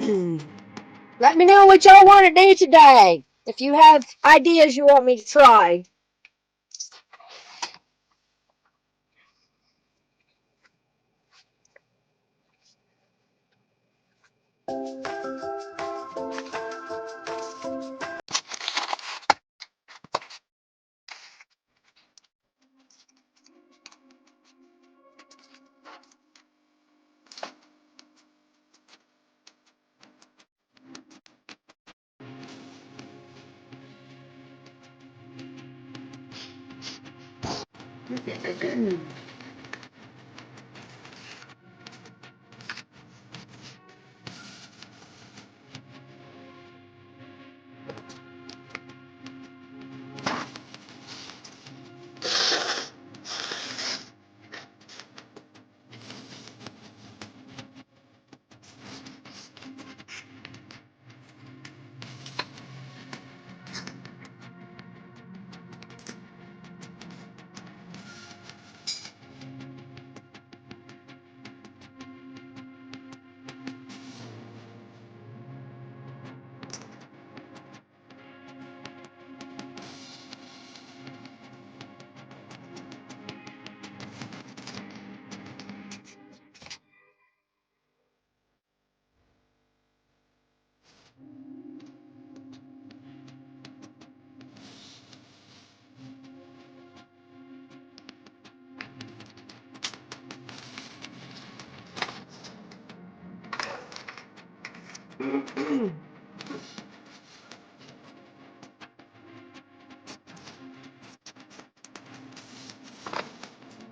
Let me know what y'all want to do today. If you have ideas you want me to try.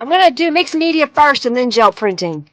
I'm going to do mixed media first and then gel printing.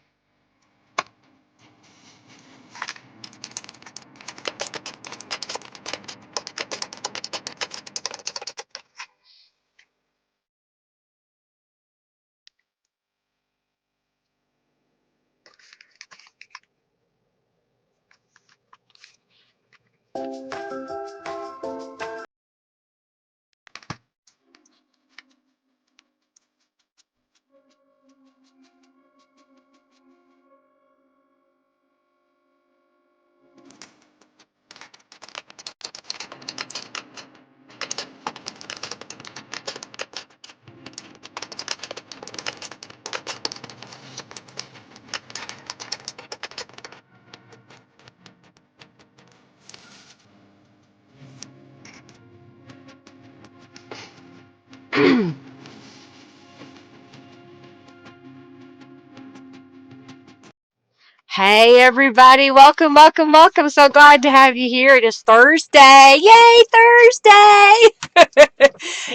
Hey everybody, welcome, welcome, welcome. So glad to have you here. It is Thursday. Yay, Thursday!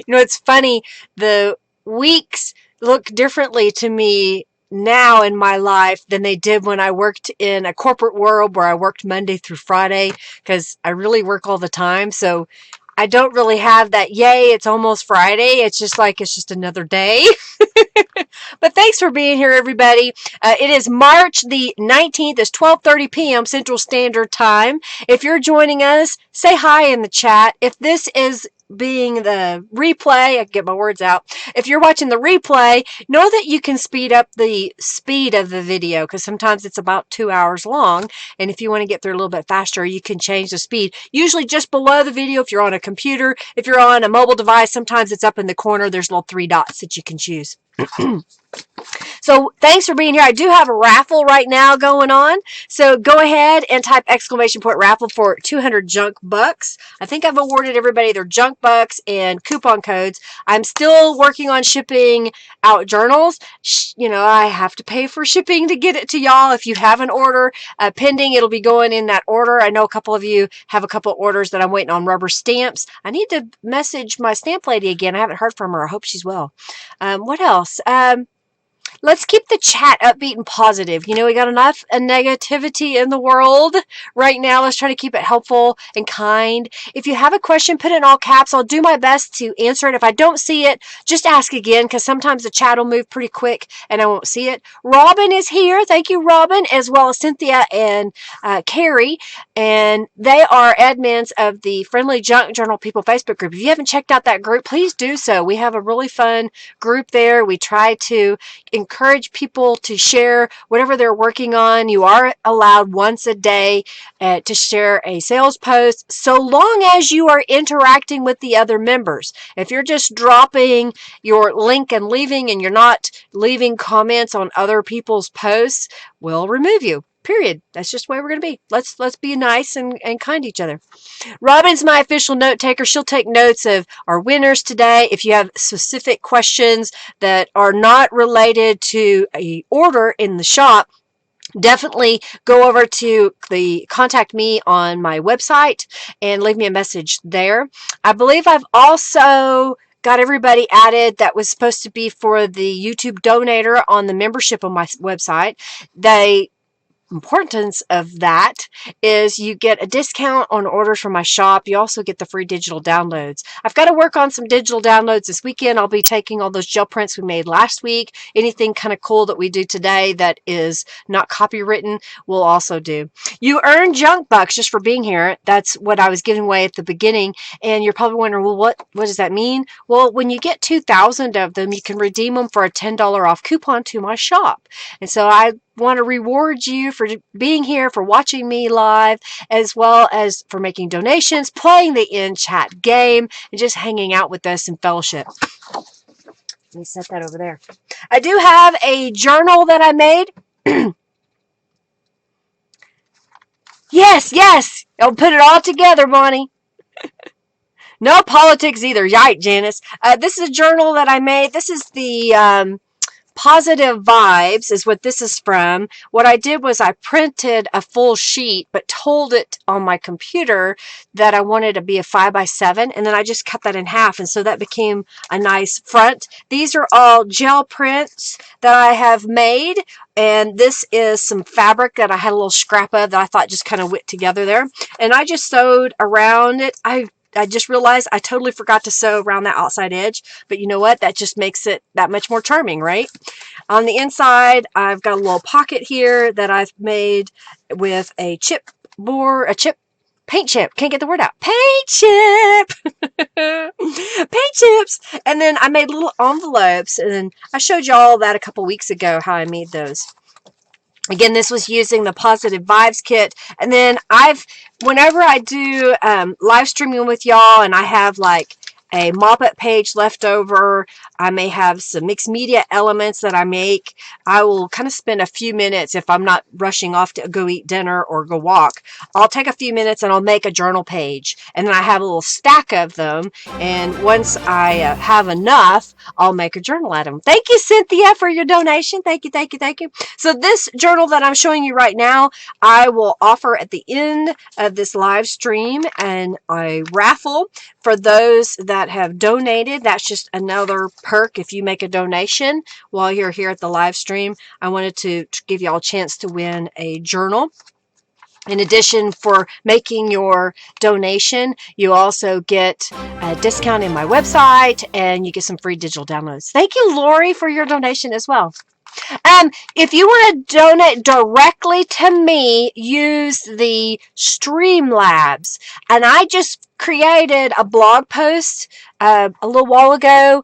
It's funny. The weeks look differently to me now in my life than they did when I worked in a corporate world where I worked Monday through Friday because I really work all the time. So I don't really have that, yay, it's almost Friday. It's just like it's just another day. But thanks for being here, everybody. It is March the 19th. It's 12:30 p.m. Central Standard Time. If you're joining us, say hi in the chat. If this is being the replay, I can get my words out. If you're watching the replay, know that you can speed up the speed of the video because sometimes it's about 2 hours long. And if you want to get through a little bit faster, you can change the speed. Usually just below the video if you're on a computer. If you're on a mobile device, sometimes it's up in the corner. There's little three dots that you can choose. So thanks for being here. I do have a raffle right now going on. So go ahead and type exclamation point raffle for 200 junk bucks. I think I've awarded everybody their junk bucks and coupon codes. I'm still working on shipping out journals. I have to pay for shipping to get it to y'all. If you have an order pending, it'll be going in that order. I know a couple of you have a couple of orders that I'm waiting on rubber stamps. I need to message my stamp lady again. I haven't heard from her. I hope she's well. What else? Let's keep the chat upbeat and positive. We got enough negativity in the world right now. Let's try to keep it helpful and kind. If you have a question, put it in all caps. I'll do my best to answer it. If I don't see it, just ask again because sometimes the chat will move pretty quick and I won't see it. Robin is here. Thank you, Robin, as well as Cynthia and Carrie. And they are admins of the Friendly Junk Journal People Facebook group. If you haven't checked out that group, please do so. We have a really fun group there. We try to encourage people to share whatever they're working on. You are allowed once a day to share a sales post, so long as you are interacting with the other members. If you're just dropping your link and leaving, and you're not leaving comments on other people's posts, we'll remove you. Period. That's just the way we're going to be. Let's be nice and kind to each other. Robin's my official note taker. She'll take notes of our winners today. If you have specific questions that are not related to a order in the shop, definitely go over to the contact me on my website and leave me a message there. I believe I've also got everybody added that was supposed to be for the YouTube donator on the membership on my website. The importance of that is you get a discount on orders from my shop. You also get the free digital downloads. I've got to work on some digital downloads this weekend. I'll be taking all those gel prints we made last week. Anything kind of cool that we do today that is not copywritten, we'll also do. You earn junk bucks just for being here. That's what I was giving away at the beginning. And you're probably wondering, well, what does that mean? Well, when you get 2,000 of them, you can redeem them for a $10 off coupon to my shop. And so I want to reward you for being here, for watching me live, as well as for making donations, playing the in-chat game, and just hanging out with us in fellowship. Let me set that over there. I do have a journal that I made. Yes. I'll put it all together, Bonnie. No politics either. Yike, Janice. This is a journal that I made. This is the Positive Vibes is what this is from. What I did was I printed a full sheet, but told it on my computer that I wanted to be a 5x7, and then I just cut that in half, and so that became a nice front. These are all gel prints that I have made, and this is some fabric that I had a little scrap of that I thought just kind of went together there, and I just sewed around it. I just realized I totally forgot to sew around that outside edge, but you know what? That just makes it that much more charming, right? On the inside, I've got a little pocket here that I've made with a paint chip. Can't get the word out. Paint chip! Paint chips! And then I made little envelopes, and I showed y'all that a couple weeks ago, how I made those. Again, this was using the Positive Vibes kit. And then whenever I do live streaming with y'all and I have like a mop-up page left over, I may have some mixed media elements that I make. I will kind of spend a few minutes, if I'm not rushing off to go eat dinner or go walk, I'll take a few minutes and I'll make a journal page. And then I have a little stack of them. And once I have enough, I'll make a journal out of them. Thank you, Cynthia, for your donation. Thank you. So this journal that I'm showing you right now, I will offer at the end of this live stream and a raffle for those that have donated. That's just another perk if you make a donation while you're here at the live stream. I wanted to give y'all a chance to win a journal. In addition, for making your donation, you also get a discount in my website and you get some free digital downloads. Thank you, Lori, for your donation as well. If you want to donate directly to me, use the Streamlabs. And I just created a blog post a little while ago.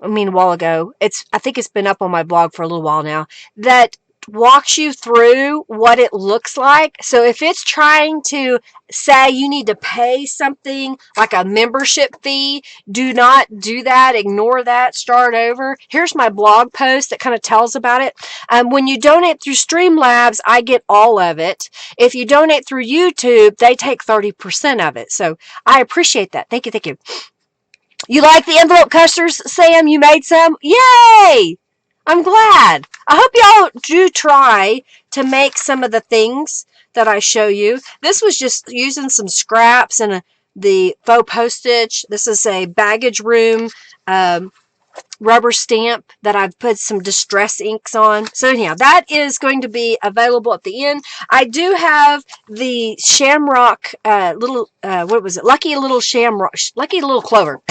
I think it's been up on my blog for a little while now, that walks you through what it looks like. So if it's trying to say you need to pay something like a membership fee, do not do that. Ignore that. Start over. Here's my blog post that kind of tells about it. When you donate through Streamlabs, I get all of it. If you donate through YouTube, they take 30% of it. So I appreciate that. Thank you. You like the envelope custers, Sam? You made some? Yay! I'm glad. I hope y'all do try to make some of the things that I show you. This was just using some scraps and the faux postage. This is a baggage room rubber stamp that I've put some distress inks on. So anyhow, that is going to be available at the end. I do have the shamrock Lucky Little Clover.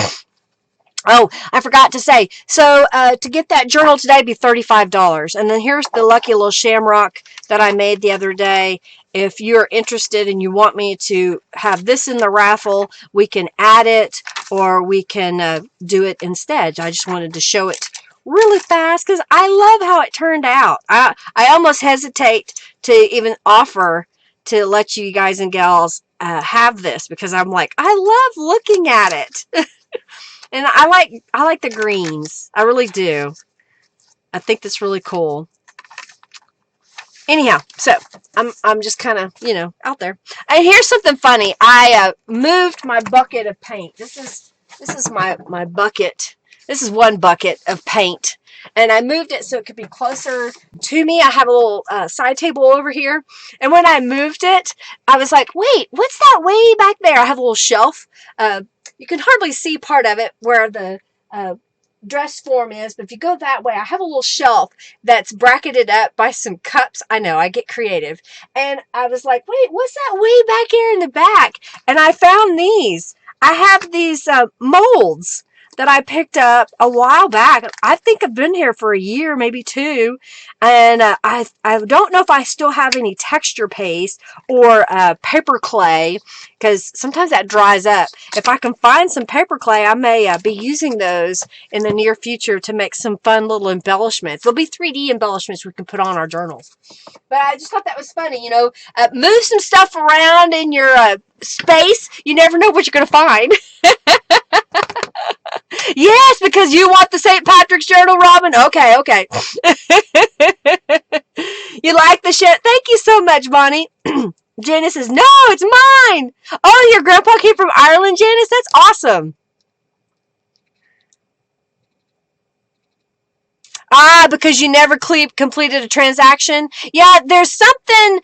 Oh, I forgot to say. So to get that journal today would be $35. And then here's the Lucky Little Shamrock that I made the other day. If you're interested and you want me to have this in the raffle, we can add it or we can do it instead. I just wanted to show it really fast because I love how it turned out. I almost hesitate to even offer to let you guys and gals have this because I'm like, I love looking at it. And I like the greens. I really do. I think that's really cool. Anyhow, so I'm just kind of, out there. And here's something funny. I moved my bucket of paint. This is my bucket. This is one bucket of paint, and I moved it so it could be closer to me. I have a little side table over here, and when I moved it, I was like, "Wait, what's that way back there?" I have a little shelf. You can hardly see part of it where the dress form is, but if you go that way, I have a little shelf that's bracketed up by some cups. I know, I get creative. And I was like, wait, what's that way back here in the back? And I found these. I have these molds that I picked up a while back. I think I've been here for a year, maybe two. And I don't know if I still have any texture paste or paper clay, because sometimes that dries up. If I can find some paper clay, I may be using those in the near future to make some fun little embellishments. There'll be 3D embellishments we can put on our journals. But I just thought that was funny, move some stuff around in your space. You never know what you're going to find. Yes, because you want the St. Patrick's Journal, Robin? Okay. You like the shit? Thank you so much, Bonnie. Janice says, no, it's mine. Oh, your grandpa came from Ireland, Janice? That's awesome. Because you never completed a transaction? Yeah, there's something,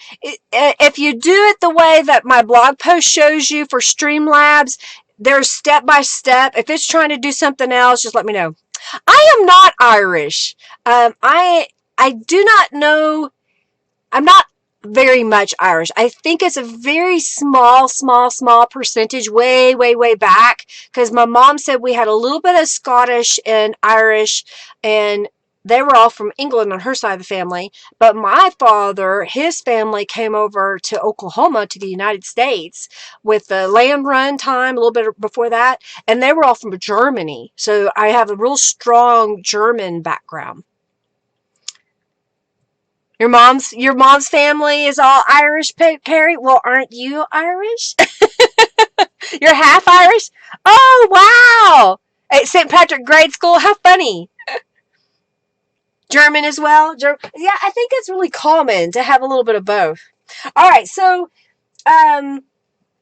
if you do it the way that my blog post shows you for Streamlabs, there's step by step. If it's trying to do something else, just let me know. I am not Irish. I do not know. I'm not very much Irish. I think it's a very small percentage way back, because my mom said we had a little bit of Scottish and Irish, and they were all from England on her side of the family. But my father, his family came over to Oklahoma, to the United States, with the land run time, a little bit before that, and they were all from Germany. So I have a real strong German background. Your mom's family is all Irish, Carrie? Well, aren't you Irish? You're half Irish? Oh, wow! At St. Patrick grade school? How funny. German as well? Yeah, I think it's really common to have a little bit of both. All right, so I'm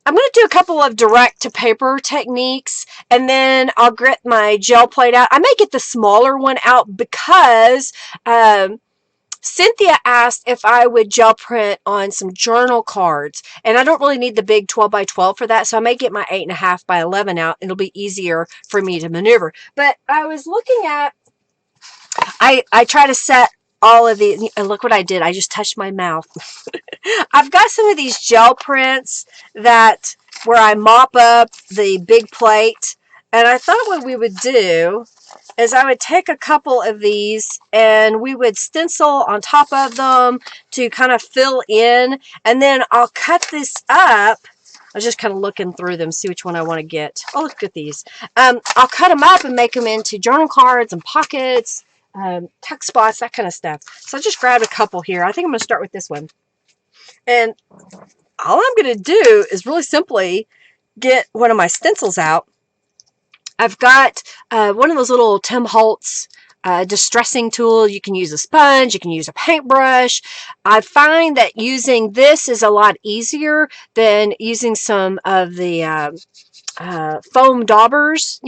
going to do a couple of direct to paper techniques, and then I'll grit my gel plate out. I may get the smaller one out because Cynthia asked if I would gel print on some journal cards, and I don't really need the big 12 by 12 for that, so I may get my 8.5 by 11 out. It'll be easier for me to maneuver. But I was looking at, I try to set all of these, and look what I did. I just touched my mouth. I've got some of these gel prints that where I mop up the big plate, and I thought what we would do is I would take a couple of these and we would stencil on top of them to kind of fill in, and then I'll cut this up. I was just kind of looking through them, see which one I want to get. Oh, look at these. I'll cut them up and make them into journal cards and pockets, tuck spots, that kind of stuff. So I just grabbed a couple here. I think I'm going to start with this one. And all I'm going to do is really simply get one of my stencils out. I've got one of those little Tim Holtz distressing tool. You can use a sponge, you can use a paintbrush. I find that using this is a lot easier than using some of the foam daubers.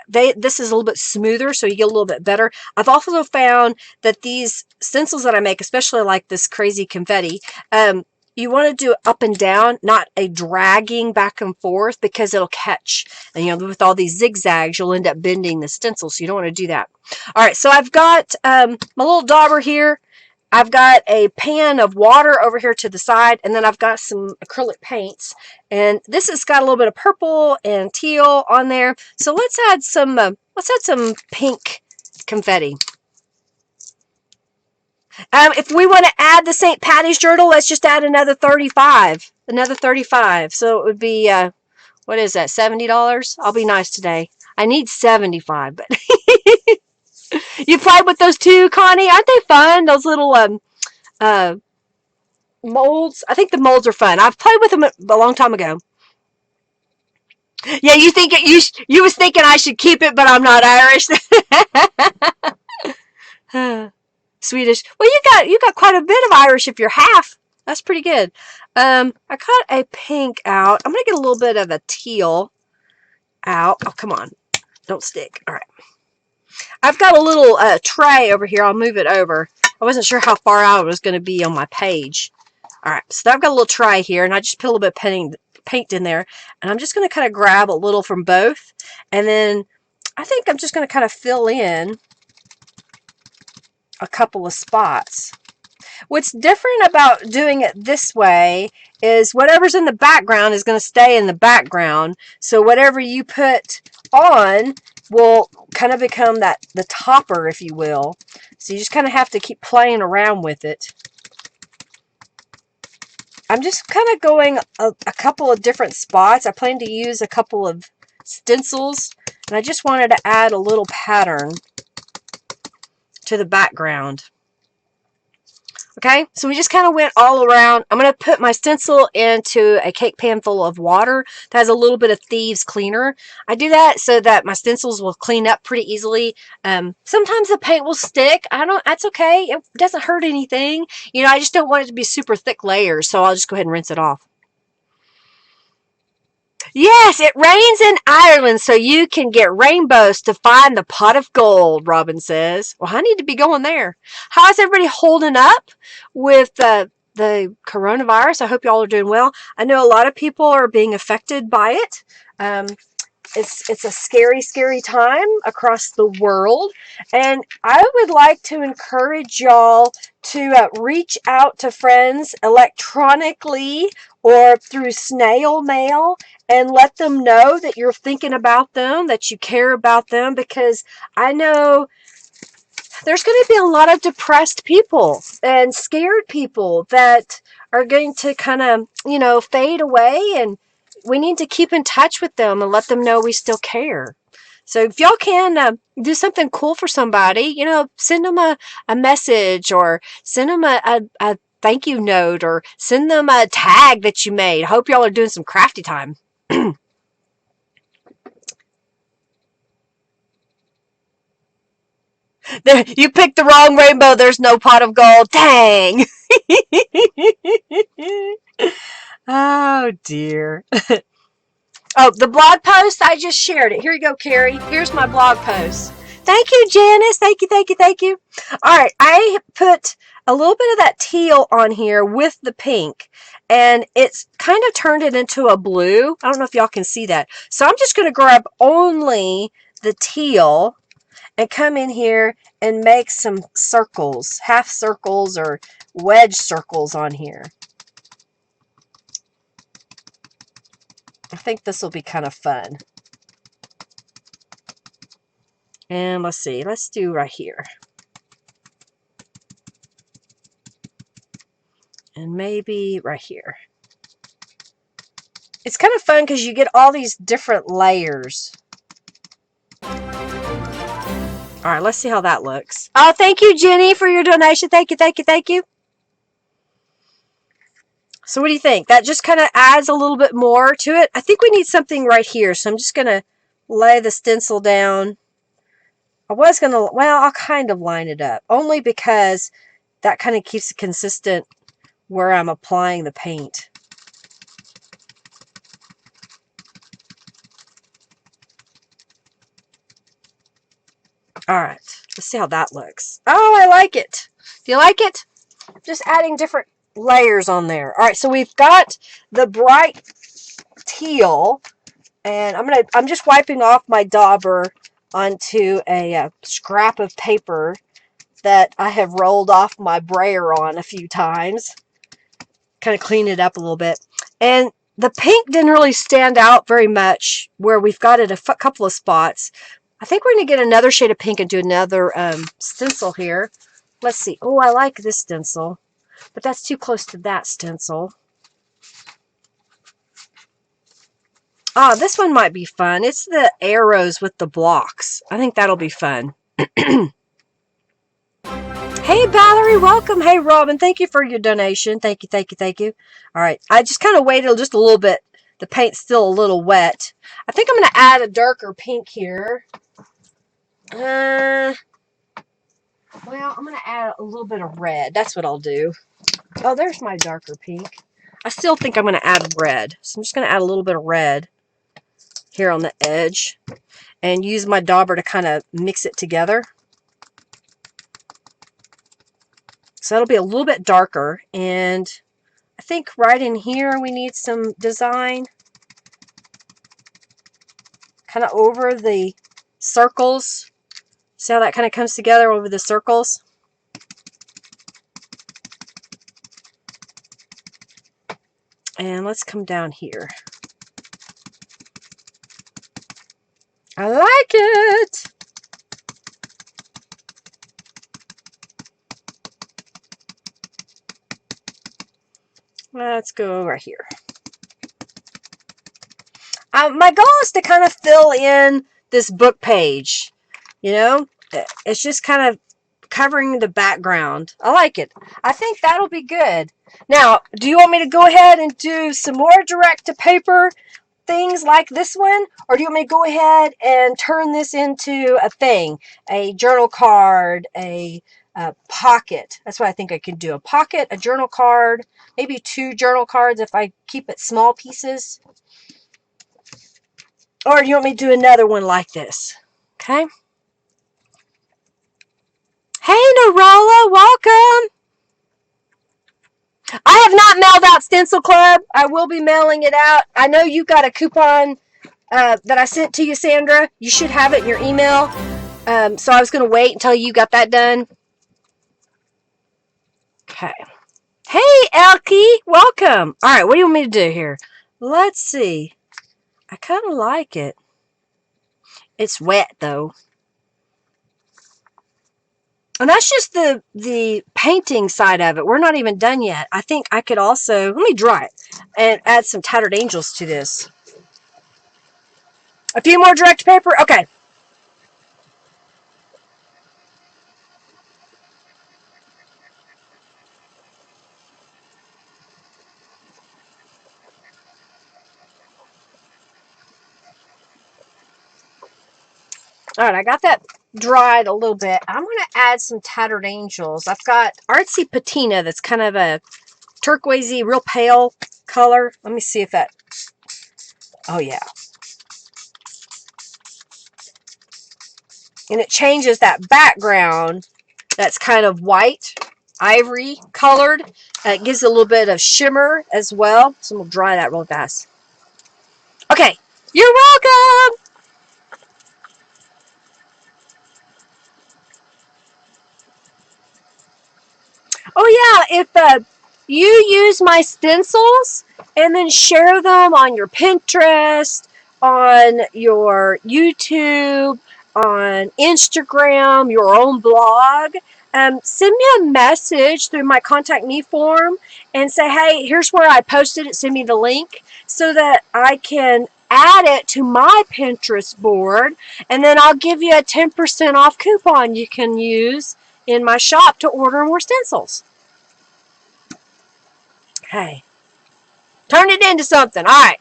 This is a little bit smoother, so you get a little bit better. I've also found that these stencils that I make, especially like this crazy confetti, you want to do it up and down, not a dragging back and forth, because it'll catch. And with all these zigzags, you'll end up bending the stencil, so you don't want to do that. All right, so I've got my little dauber here. I've got a pan of water over here to the side, and then I've got some acrylic paints. And this has got a little bit of purple and teal on there. So let's add some pink confetti. If we want to add the St. Patty's Journal, let's just add another 35. Another 35. So it would be, what is that, $70? I'll be nice today. I need 75, but You played with those too, Connie? Aren't they fun? Those little uh molds. I think the molds are fun. I've played with them a long time ago. Yeah, you think you was thinking I should keep it, but I'm not Irish. Swedish. Well, you got quite a bit of Irish if you're half. That's pretty good. I got a pink out. I'm gonna get a little bit of a teal out. Oh, come on, don't stick. All right. I've got a little tray over here. I'll move it over. I wasn't sure how far out it was going to be on my page. All right, so I've got a little tray here, and I just put a little bit of paint in there, and I'm just going to kind of grab a little from both, and then I think I'm just going to kind of fill in a couple of spots. What's different about doing it this way is whatever's in the background is going to stay in the background. So whatever you put on will kind of become the topper, if you will. So you just kind of have to keep playing around with it. I'm just kind of going a couple of different spots. I plan to use a couple of stencils, and I just wanted to add a little pattern to the background. Okay, so we just kind of went all around. I'm going to put my stencil into a cake pan full of water that has a little bit of thieves cleaner. I do that so that my stencils will clean up pretty easily. Sometimes the paint will stick. That's okay. It doesn't hurt anything. You know, I just don't want it to be super thick layers, so I'll just go ahead and rinse it off. Yes, it rains in Ireland, so you can get rainbows to find the pot of gold, Robin says. Well, I need to be going there. How is everybody holding up with the coronavirus? I hope y'all are doing well. I know a lot of people are being affected by it. It's a scary, scary time across the world. And I would like to encourage y'all to reach out to friends electronically or through snail mail and let them know that you're thinking about them, that you care about them, because I know there's going to be a lot of depressed people and scared people that are going to kind of, fade away, and we need to keep in touch with them and let them know we still care. So if y'all can do something cool for somebody, send them a message, or send them a thank you note, or send them a tag that you made. I hope y'all are doing some crafty time. You picked the wrong rainbow. There's no pot of gold. Dang. Oh, dear. Oh, the blog post, I just shared it. Here you go, Carrie. Here's my blog post. Thank you, Janice. Thank you, thank you, thank you. All right, I put a little bit of that teal on here with the pink, and it's kind of turned it into a blue. I don't know if y'all can see that. So I'm just going to grab only the teal and come in here and make some circles, half circles or wedge circles on here. I think this will be kind of fun. And let's see, let's do right here. And maybe right here. It's kind of fun because you get all these different layers. All right, let's see how that looks. Oh, thank you, Jenny, for your donation. Thank you, thank you, thank you. So what do you think? That just kind of adds a little bit more to it. I think we need something right here. So I'm just going to lay the stencil down. I'll kind of line it up. Only because that kind of keeps it consistent where I'm applying the paint. All right, let's see how that looks. Oh, I like it. Do you like it? Just adding different layers on there. All right, so we've got the bright teal, and I'm just wiping off my dauber onto a scrap of paper that I have rolled off my brayer on a few times. Kind of clean it up a little bit. And the pink didn't really stand out very much where we've got it a couple of spots. I think we're going to get another shade of pink and do another stencil here. Let's see. Oh, I like this stencil, but that's too close to that stencil. Ah, this one might be fun. It's the arrows with the blocks. I think that'll be fun. Hey, Valerie, welcome. Hey, Robin, thank you for your donation. Thank you, thank you, thank you. All right, I just kind of waited just a little bit. The paint's still a little wet. I think I'm going to add a darker pink here. Well, I'm going to add a little bit of red. That's what I'll do. Oh, there's my darker pink. I still think I'm going to add red. So I'm just going to add a little bit of red here on the edge and use my dauber to kind of mix it together. So that'll be a little bit darker, and I think right in here we need some design kind of over the circles. See how that kind of comes together over the circles? And let's come down here. I like it! Let's go right here. My goal is to kind of fill in this book page. You know, it's just kind of covering the background. I like it. I think that'll be good. Now, do you want me to go ahead and do some more direct to paper things like this one? Or do you want me to go ahead and turn this into a thing? A journal card, a pocket. That's what I think I can do. A pocket, a journal card, maybe 2 journal cards if I keep it small pieces. Or do you want me to do another one like this? Okay. Hey, Narola, welcome. I have not mailed out Stencil Club. I will be mailing it out. I know you got a coupon that I sent to you, Sandra. You should have it in your email. So I was going to wait until you got that done. Okay. Hey, Elkie, welcome. All right, what do you want me to do here? Let's see. I kind of like it. It's wet, though. And that's just the painting side of it. We're not even done yet. I think I could also, let me dry it and add some Tattered Angels to this. A few more direct paper? Okay. All right, I got that dried a little bit. I'm going to add some Tattered Angels. I've got Artsy Patina that's kind of a turquoisey, real pale color. Let me see if that, oh yeah. And it changes that background that's kind of white, ivory colored. It gives a little bit of shimmer as well. So we'll dry that real fast. Okay, you're welcome. Oh yeah, if you use my stencils and then share them on your Pinterest, on your YouTube, on Instagram, your own blog, send me a message through my contact me form and say, hey, here's where I posted it, send me the link so that I can add it to my Pinterest board, and then I'll give you a 10% off coupon you can use in my shop to order more stencils. Hey, turn it into something. All right.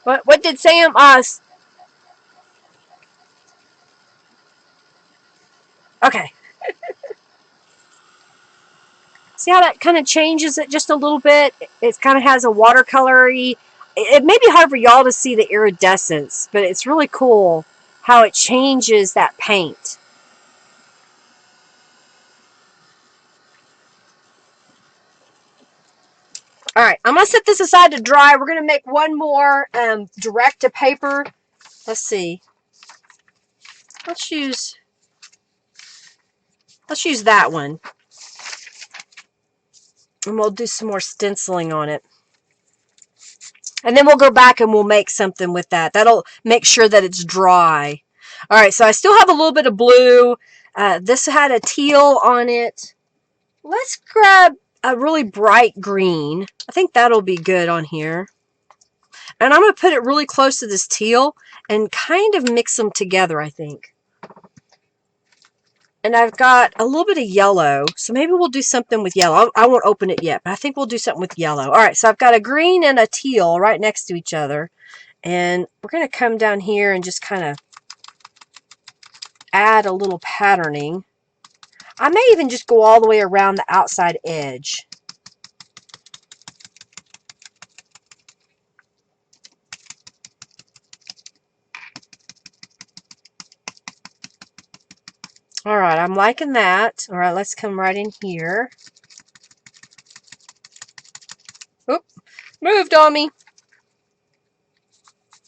What did Sam okay. See how that kind of changes it just a little bit? It kind of has a watercolory. It may be hard for y'all to see the iridescence, but it's really cool how it changes that paint. All right, I'm going to set this aside to dry. We're going to make one more direct to paper. Let's see. Let's use that one. And we'll do some more stenciling on it. And then we'll go back and we'll make something with that. That'll make sure that it's dry. All right, so I still have a little bit of blue. This had a teal on it. Let's grab a really bright green. I think that'll be good on here. And I'm going to put it really close to this teal and kind of mix them together, I think. And I've got a little bit of yellow. So maybe we'll do something with yellow. I won't open it yet, but I think we'll do something with yellow. All right, so I've got a green and a teal right next to each other. And we're going to come down here and just kind of add a little patterning. I may even just go all the way around the outside edge. All right, I'm liking that. All right, let's come right in here. Oop, moved on me.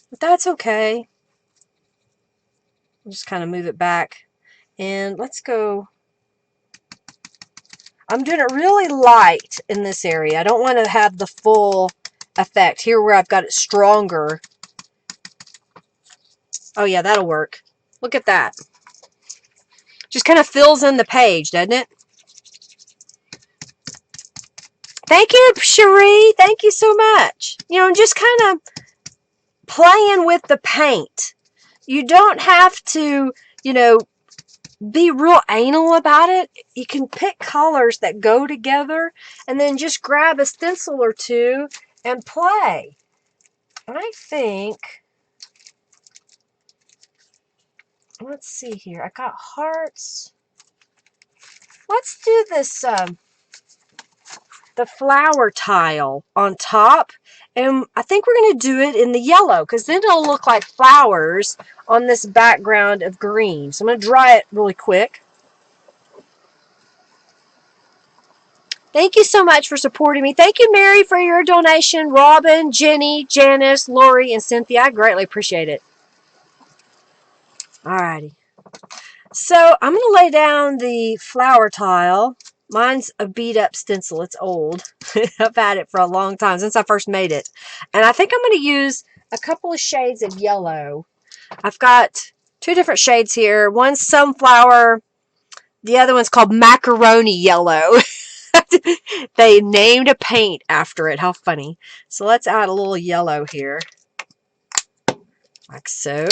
But that's okay. I'll just kind of move it back. And let's go. I'm doing it really light in this area. I don't want to have the full effect. Here where I've got it stronger. Oh yeah, that'll work. Look at that. Just kind of fills in the page, doesn't it? Thank you, Cherie. Thank you so much. You know, just kind of playing with the paint. You don't have to, you know, be real anal about it. You can pick colors that go together and then just grab a stencil or two and play. I think, let's see here. I got hearts. Let's do this, the flower tile on top. And I think we're going to do it in the yellow because then it'll look like flowers on this background of green. So I'm going to dry it really quick. Thank you so much for supporting me. Thank you, Mary, for your donation. Robin, Jenny, Janice, Lori, and Cynthia. I greatly appreciate it. Alrighty. So I'm going to lay down the flower tile. Mine's a beat up stencil. It's old. I've had it for a long time, since I first made it. And I think I'm going to use a couple of shades of yellow. I've got two different shades here. One's sunflower. The other one's called macaroni yellow. They named a paint after it. How funny. So let's add a little yellow here. Like so.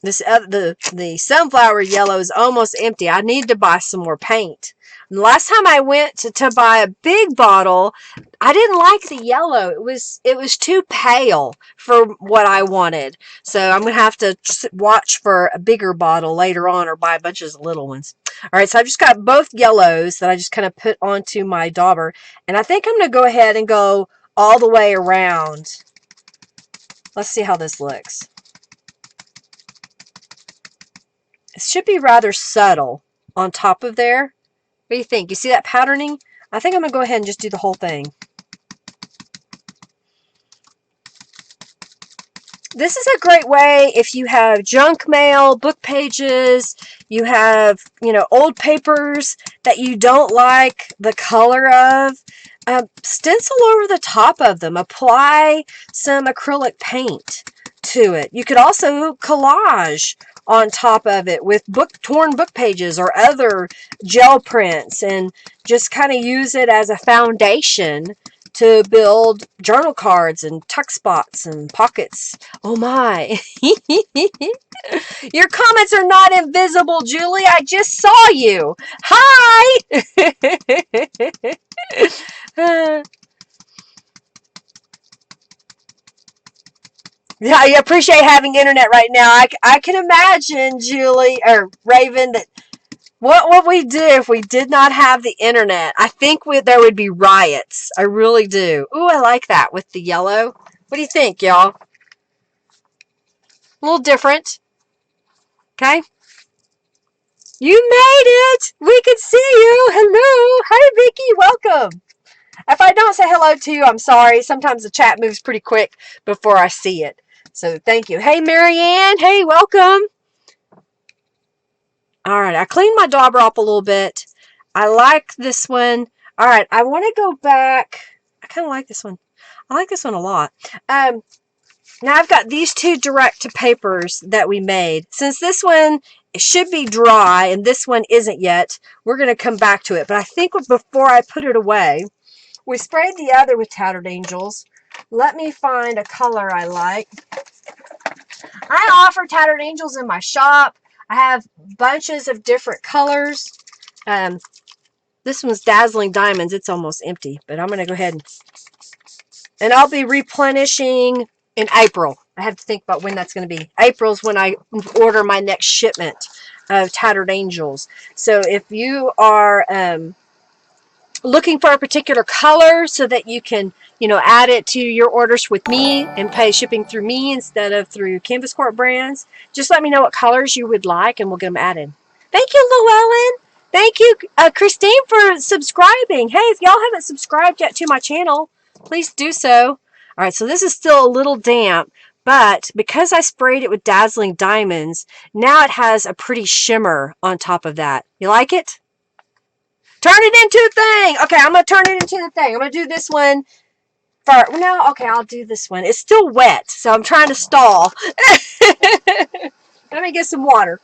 This the sunflower yellow is almost empty. I need to buy some more paint. And the last time I went to buy a big bottle, I didn't like the yellow. It was too pale for what I wanted. So I'm gonna have to watch for a bigger bottle later on, or buy a bunch of little ones. All right, so I've just got both yellows that I just kind of put onto my dauber, and I think I'm gonna go ahead and go all the way around. Let's see how this looks. It should be rather subtle on top of there. What do you think? You see that patterning? I think I'm going to go ahead and just do the whole thing. This is a great way if you have junk mail, book pages, you have, you know, old papers that you don't like the color of. Stencil over the top of them. Apply some acrylic paint to it. You could also collage on top of it with torn book pages or other gel prints, and just kind of use it as a foundation to build journal cards and tuck spots and pockets. Oh my. Your comments are not invisible, Julie. I just saw you. Hi. Yeah, I appreciate having internet right now. I can imagine, Julie, or Raven, that what would we do if we did not have the internet? I think there would be riots. I really do. Ooh, I like that with the yellow. What do you think, y'all? A little different. Okay. You made it. We can see you. Hello. Hi, Vicky. Welcome. If I don't say hello to you, I'm sorry. Sometimes the chat moves pretty quick before I see it. So thank you. Hey, Marianne. Hey, welcome. All right. I cleaned my dauber up a little bit. I like this one. All right. I want to go back. I kind of like this one. I like this one a lot. Now I've got these two direct to papers that we made. Since this one should be dry and this one isn't yet, we're going to come back to it. But I think before I put it away, we sprayed the other with Tattered Angels. Let me find a color I like. I offer Tattered Angels in my shop. I have bunches of different colors. This one's Dazzling Diamonds. It's almost empty, but I'm going to go ahead and I'll be replenishing in April. I have to think about when that's going to be. April's when I order my next shipment of Tattered Angels. So if you are looking for a particular color so that you can, add it to your orders with me and pay shipping through me instead of through Canvas Corp brands, just let me know what colors you would like and we'll get them added. Thank you, Llewellyn. Thank you, Christine, for subscribing. Hey, if y'all haven't subscribed yet to my channel, please do so. All right, so this is still a little damp, but because I sprayed it with Dazzling Diamonds, now it has a pretty shimmer on top of that. You like it? Turn it into a thing. Okay, I'm going to turn it into the thing. I'm going to do this one first. No, okay, I'll do this one. It's still wet, so I'm trying to stall. Let me get some water.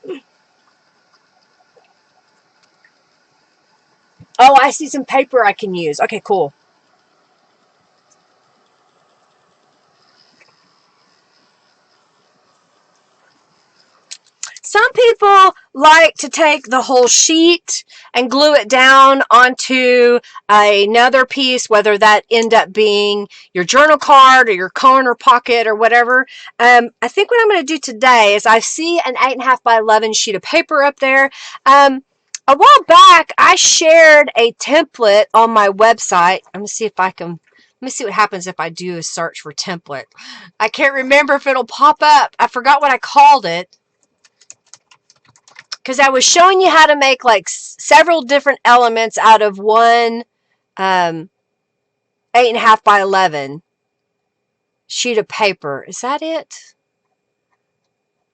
Oh, I see some paper I can use. Okay, cool. Some people like to take the whole sheet and glue it down onto another piece, whether that end up being your journal card or your corner pocket or whatever. I think what I'm going to do today is I see an 8.5 by 11 sheet of paper up there. A while back, I shared a template on my website. I'm going to see if I can. Let me see what happens if I do a search for template. I can't remember if it'll pop up. I forgot what I called it. Because I was showing you how to make like several different elements out of one 8.5 by 11 sheet of paper. Is that it?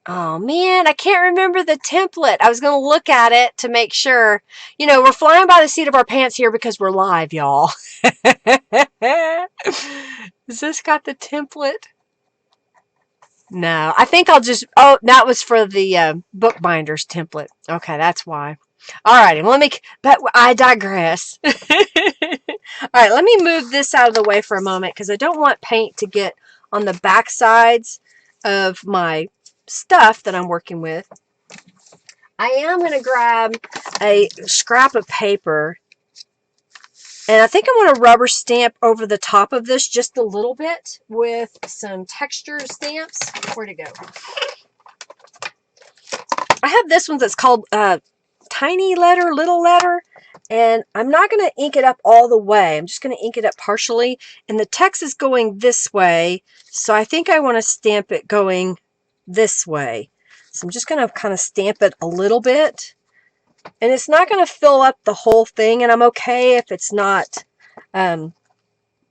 Oh man, I can't remember the template. I was going to look at it to make sure. We're flying by the seat of our pants here because we're live, y'all. Has this got the template? No, I think I'll just, that was for the bookbinders template. Okay, that's why. All righty, but I digress. All right, let me move this out of the way for a moment because I don't want paint to get on the back sides of my stuff that I'm working with. I am going to grab a scrap of paper and I think I want to rubber stamp over the top of this just a little bit with some texture stamps. Where'd it go? I have this one that's called Tiny Letter, Little Letter, and I'm not going to ink it up all the way. I'm just going to ink it up partially, and the text is going this way, so I think I want to stamp it going this way. So I'm just going to kind of stamp it a little bit. And it's not going to fill up the whole thing, and I'm okay if it's not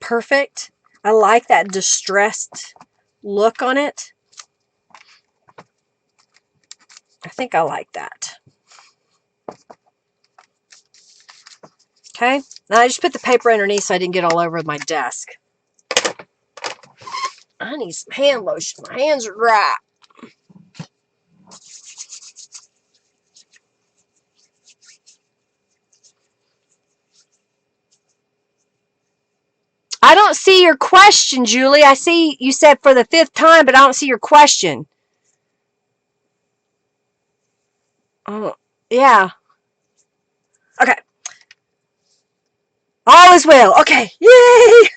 perfect. I like that distressed look on it. I think I like that. Okay, now I just put the paper underneath so I didn't get all over my desk. I need some hand lotion. My hands are dry. I don't see your question, Julie. I see you said for the 5th time, but I don't see your question. Oh, yeah. Okay. All is well. Okay. Yay!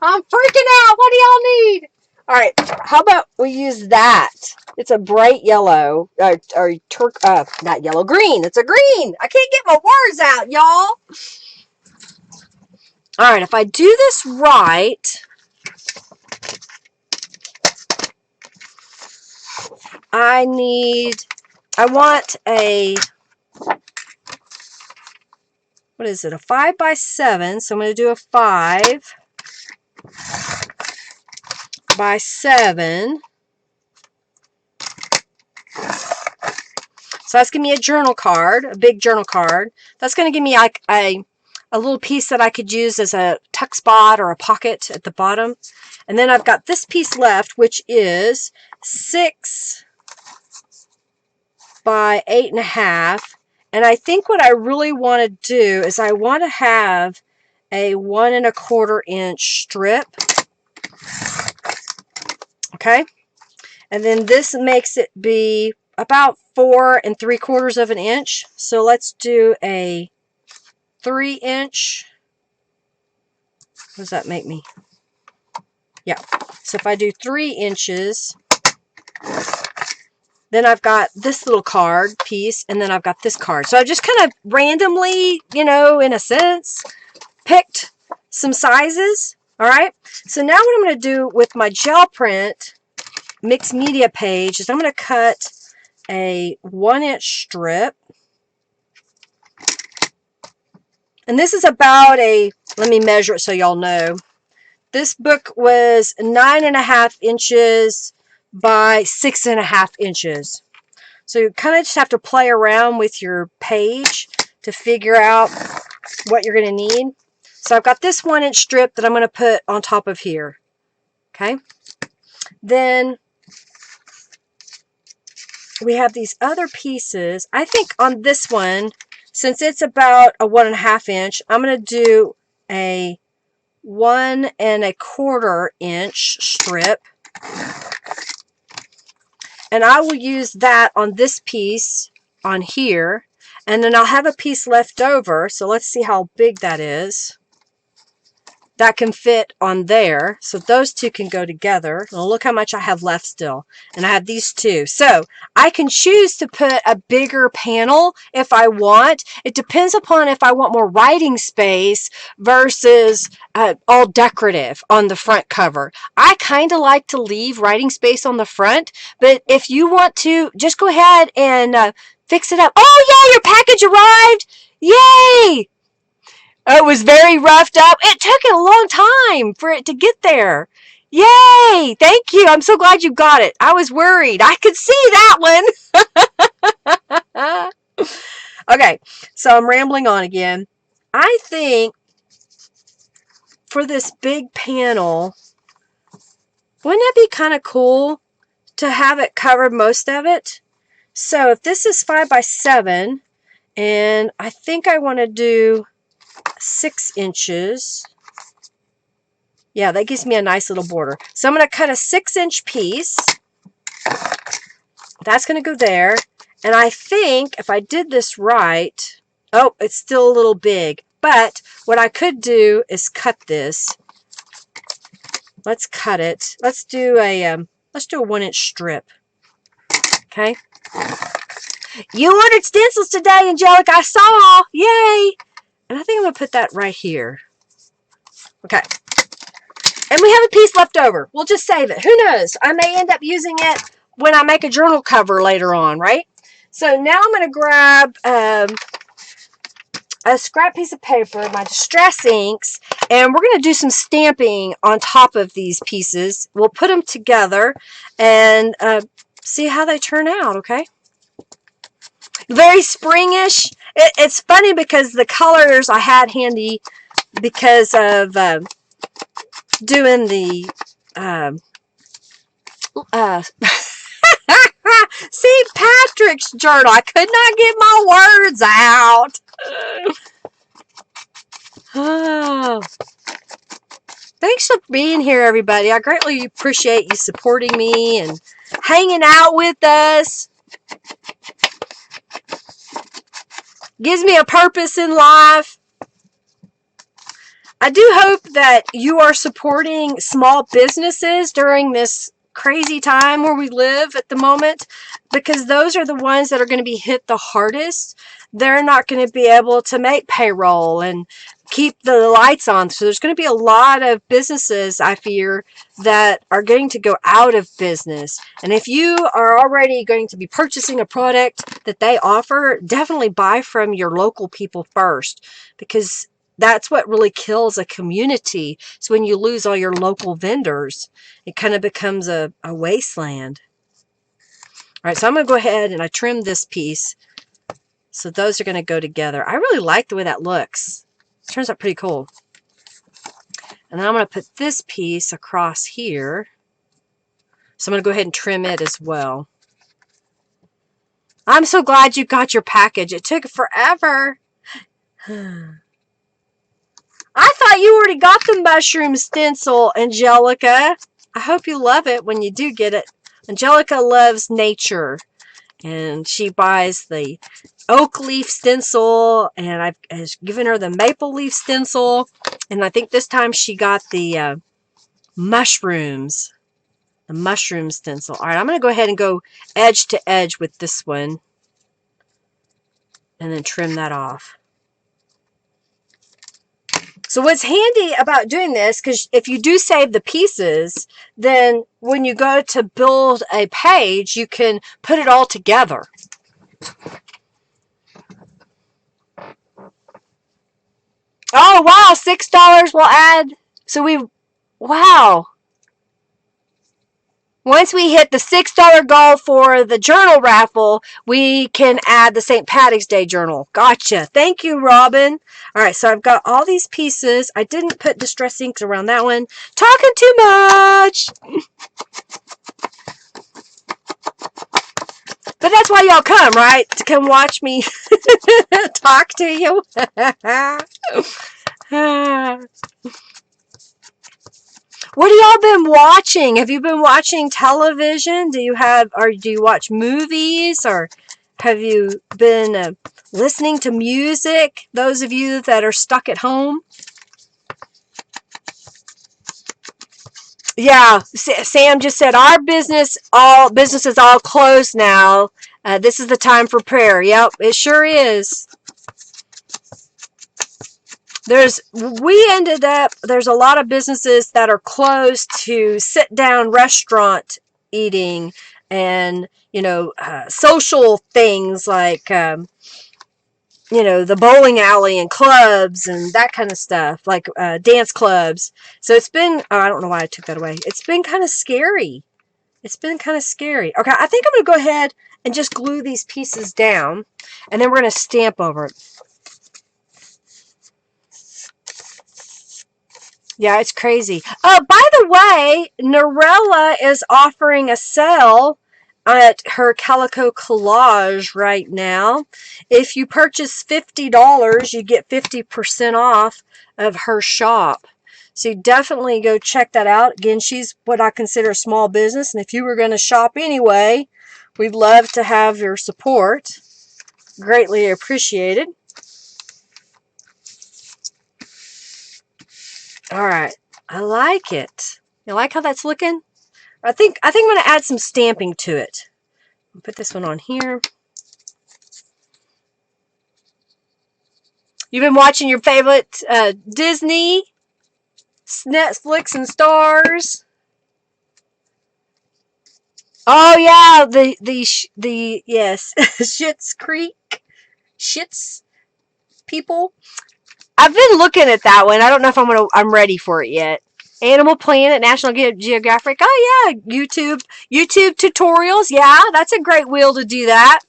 I'm freaking out. What do y'all need? All right. How about we use that? It's a bright yellow, not yellow, green. It's a green. I can't get my words out, y'all. All right. If I do this right, I want a, what is it? A 5 by 7. So I'm going to do a 5 by 7. So that's going to be a journal card, a big journal card. That's going to give me like a little piece that I could use as a tuck spot or a pocket at the bottom. And then I've got this piece left, which is 6 by 8.5. And I think what I really want to do is I want to have a 1 1/4 inch strip. Okay. And then this makes it be about 4 3/4 of an inch. So let's do a 3-inch. What does that make me? Yeah. So if I do 3 inches, then I've got this little card piece, and then I've got this card. So I just kind of randomly, you know, in a sense, picked some sizes. All right. So now what I'm going to do with my gel print mixed media page is I'm going to cut a 1-inch strip. And this is about a, let me measure it so y'all know. This book was 9.5 inches by 6.5 inches. So you kind of just have to play around with your page to figure out what you're going to need. So I've got this 1-inch strip that I'm going to put on top of here. Okay. Then we have these other pieces. I think on this one, since it's about a 1.5 inch, I'm going to do a 1 1/4 inch strip. And I will use that on this piece on here. And then I'll have a piece left over. So let's see how big that is. That can fit on there. So those two can go together. And look how much I have left still. And I have these two. So I can choose to put a bigger panel if I want. It depends upon if I want more writing space versus all decorative on the front cover. I kind of like to leave writing space on the front. But if you want to, just go ahead and fix it up. Oh yeah, your package arrived. Yay! It was very roughed up. It took a long time for it to get there. Yay! Thank you. I'm so glad you got it. I was worried. I could see that one. Okay, so I'm rambling on again. I think for this big panel, wouldn't it be kind of cool to have it cover most of it? So if this is 5 by 7, and I think I want to do 6 inches. Yeah, that gives me a nice little border. So I'm going to cut a 6-inch piece. That's going to go there. And I think if I did this right, oh, it's still a little big. But what I could do is cut this. Let's cut it. Let's do a 1-inch strip. Okay. You ordered stencils today, Angelica. I saw. Yay. And I think I'm going to put that right here. Okay. And we have a piece left over. We'll just save it. Who knows? I may end up using it when I make a journal cover later on, right? So now I'm going to grab a scrap piece of paper, my distress inks, and we're going to do some stamping on top of these pieces. We'll put them together and see how they turn out, okay? Very springish. It's funny because the colors I had handy because of doing the St. Patrick's journal. I could not get my words out. Oh. Thanks for being here, everybody. I greatly appreciate you supporting me and hanging out with us. Gives me a purpose in life. I do hope that you are supporting small businesses during this crazy time where we live at the moment, because those are the ones that are going to be hit the hardest. They're not going to be able to make payroll and keep the lights on. So there's going to be a lot of businesses, I fear, that are going to go out of business. And if you are already going to be purchasing a product that they offer, definitely buy from your local people first, because that's what really kills a community. So when you lose all your local vendors, it kind of becomes a wasteland. All right, so I'm going to go ahead and I trim this piece. So those are going to go together. I really like the way that looks. It turns out pretty cool. And then I'm going to put this piece across here. So I'm going to go ahead and trim it as well. I'm so glad you got your package. It took forever. I thought you already got the mushroom stencil, Angelica. I hope you love it when you do get it. Angelica loves nature. And she buys the oak leaf stencil, and I've given her the maple leaf stencil, and I think this time she got the mushrooms. The mushroom stencil. All right, I'm going to go ahead and go edge to edge with this one, and then trim that off. So what's handy about doing this, because if you do save the pieces, then when you go to build a page, you can put it all together. Oh, wow, $6 will add. So wow. Once we hit the $6 goal for the journal raffle, we can add the St. Patrick's Day journal. Gotcha. Thank you, Robin. All right, so I've got all these pieces. I didn't put distress inks around that one. Talking too much. But that's why y'all come, right? To come watch me talk to you. What have y'all been watching? Have you been watching television? Do you watch movies, or have you been listening to music? Those of you that are stuck at home. Yeah, Sam just said all businesses all closed now. This is the time for prayer. Yep, it sure is. There's a lot of businesses that are closed to sit down restaurant eating, and social things like the bowling alley and clubs and that kind of stuff, like dance clubs. So it's been, I don't know why I took that away. It's been kind of scary. Okay, I think I'm going to go ahead and just glue these pieces down, and then we're going to stamp over it. Yeah, it's crazy. By the way, Norella is offering a sale at her Calico Collage right now. If you purchase $50, you get 50% off of her shop. So you definitely go check that out. Again, she's what I consider a small business, and if you were going to shop anyway, we'd love to have your support. Greatly appreciated. All right. I like it. You like how that's looking? I think I'm going to add some stamping to it. I'll put this one on here. You've been watching your favorite Disney, Netflix, and Stars. Oh yeah, the yes, Schitt's Creek, Schitt's people. I've been looking at that one. I don't know if I'm ready for it yet. Animal Planet, National Geographic. Oh yeah, YouTube tutorials. Yeah, that's a great wheel to do that.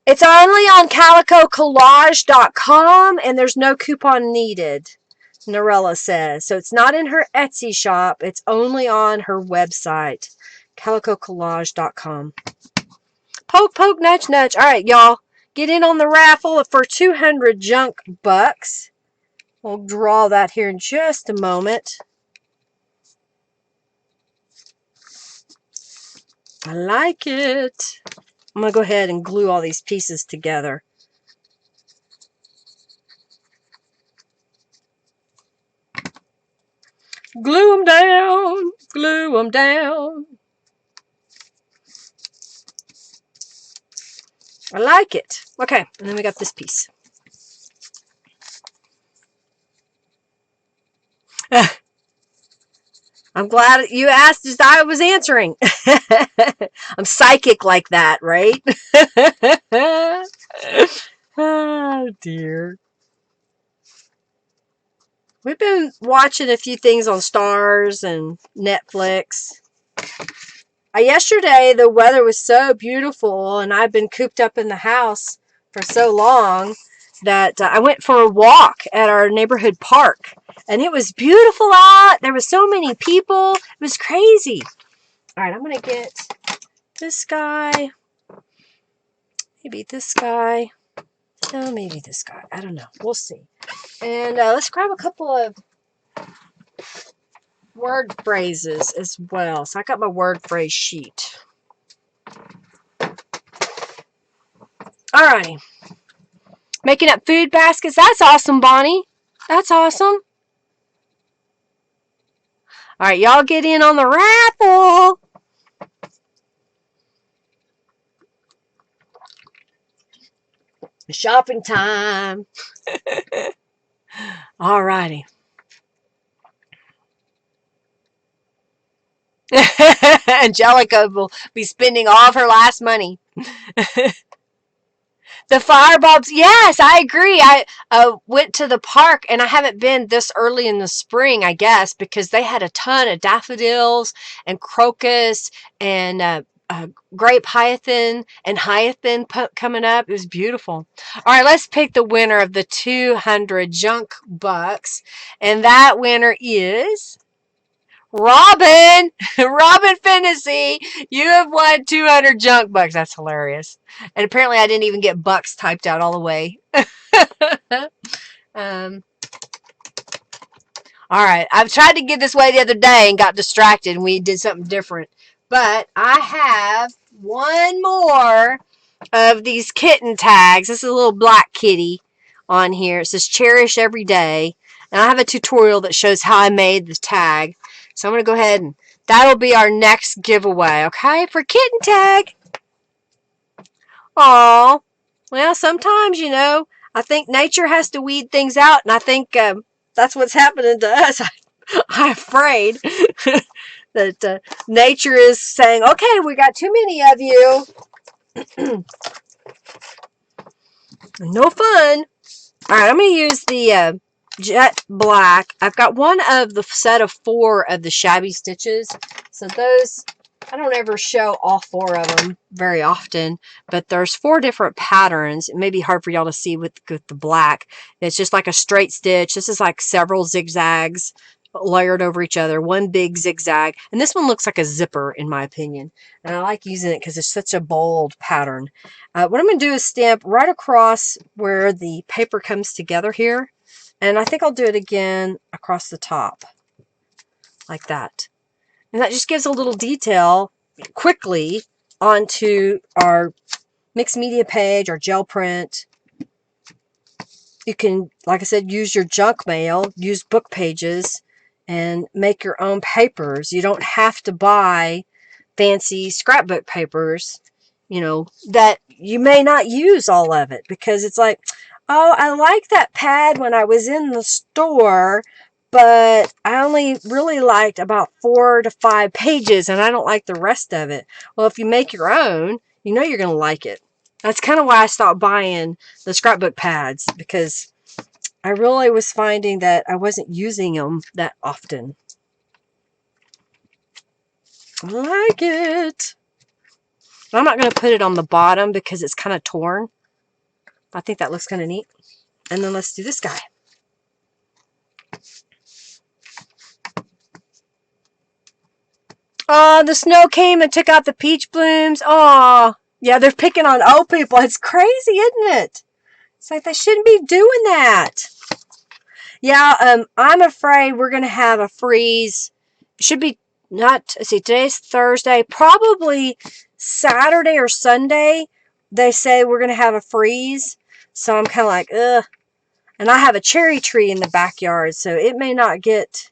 It's only on calicocollage.com, and there's no coupon needed, Norella says. So it's not in her Etsy shop. It's only on her website, calicocollage.com. Poke, poke, nudge, nudge. All right, y'all. Get in on the raffle for 200 junk bucks. We'll draw that here in just a moment. I like it. I'm going to go ahead and glue all these pieces together. Glue them down. Glue them down. I like it. Okay, and then we got this piece. I'm glad you asked as I was answering. I'm psychic like that, right? Oh, dear. We've been watching a few things on Stars and Netflix. Yesterday, the weather was so beautiful, and I've been cooped up in the house for so long that I went for a walk at our neighborhood park, and it was beautiful out. There were so many people. It was crazy. All right, I'm going to get this guy, maybe this guy, no, maybe this guy. I don't know. We'll see. And let's grab a couple of word phrases as well. So I got my word phrase sheet. Alrighty. Making up food baskets. That's awesome, Bonnie. That's awesome. Alright, y'all get in on the raffle. Shopping time. Alrighty. Angelica will be spending all of her last money. The firebulbs, yes, I agree. I went to the park, and I haven't been this early in the spring, I guess, because they had a ton of daffodils and crocus and grape hyacinth and hyacinth coming up. It was beautiful. All right, let's pick the winner of the 200 junk bucks, and that winner is Robin. Robin Fantasy, you have won 200 junk bucks. That's hilarious. And apparently I didn't even get bucks typed out all the way. um, all right. I've tried to get this way the other day and got distracted and we did something different. But I have one more of these kitten tags. This is a little black kitty on here. It says cherish every day. And I have a tutorial that shows how I made the tag. So I'm going to go ahead and that'll be our next giveaway, okay? For kitten tag. Aw. Well, sometimes, you know, I think nature has to weed things out, and I think that's what's happening to us. I'm afraid that nature is saying, okay, we got too many of you. No fun. All right, I'm going to use the jet black. I've got one of the set of 4 of the shabby stitches. So those, I don't ever show all 4 of them very often, but there's 4 different patterns. It may be hard for y'all to see with the black. It's just like a straight stitch. This is like several zigzags layered over each other, one big zigzag. And this one looks like a zipper in my opinion. And I like using it because it's such a bold pattern. What I'm going to do is stamp right across where the paper comes together here. And I think I'll do it again across the top. Like that. And that just gives a little detail quickly onto our mixed media page, our gel print. You can, like I said, use your junk mail, use book pages, and make your own papers. You don't have to buy fancy scrapbook papers, you know, that you may not use all of it because it's like, oh, I like that pad when I was in the store, but I only really liked about 4 to 5 pages and I don't like the rest of it. Well, if you make your own, you know you're going to like it. That's kind of why I stopped buying the scrapbook pads, because I really was finding that I wasn't using them that often. I like it. I'm not going to put it on the bottom because it's kind of torn. I think that looks kind of neat. And then let's do this guy. Oh, the snow came and took out the peach blooms. Oh, yeah, they're picking on old people. It's crazy, isn't it? It's like they shouldn't be doing that. Yeah, I'm afraid we're going to have a freeze. It should be not, let's see, today's Thursday. Probably Saturday or Sunday, they say we're going to have a freeze. So I'm kind of like, ugh. And I have a cherry tree in the backyard, so it may not get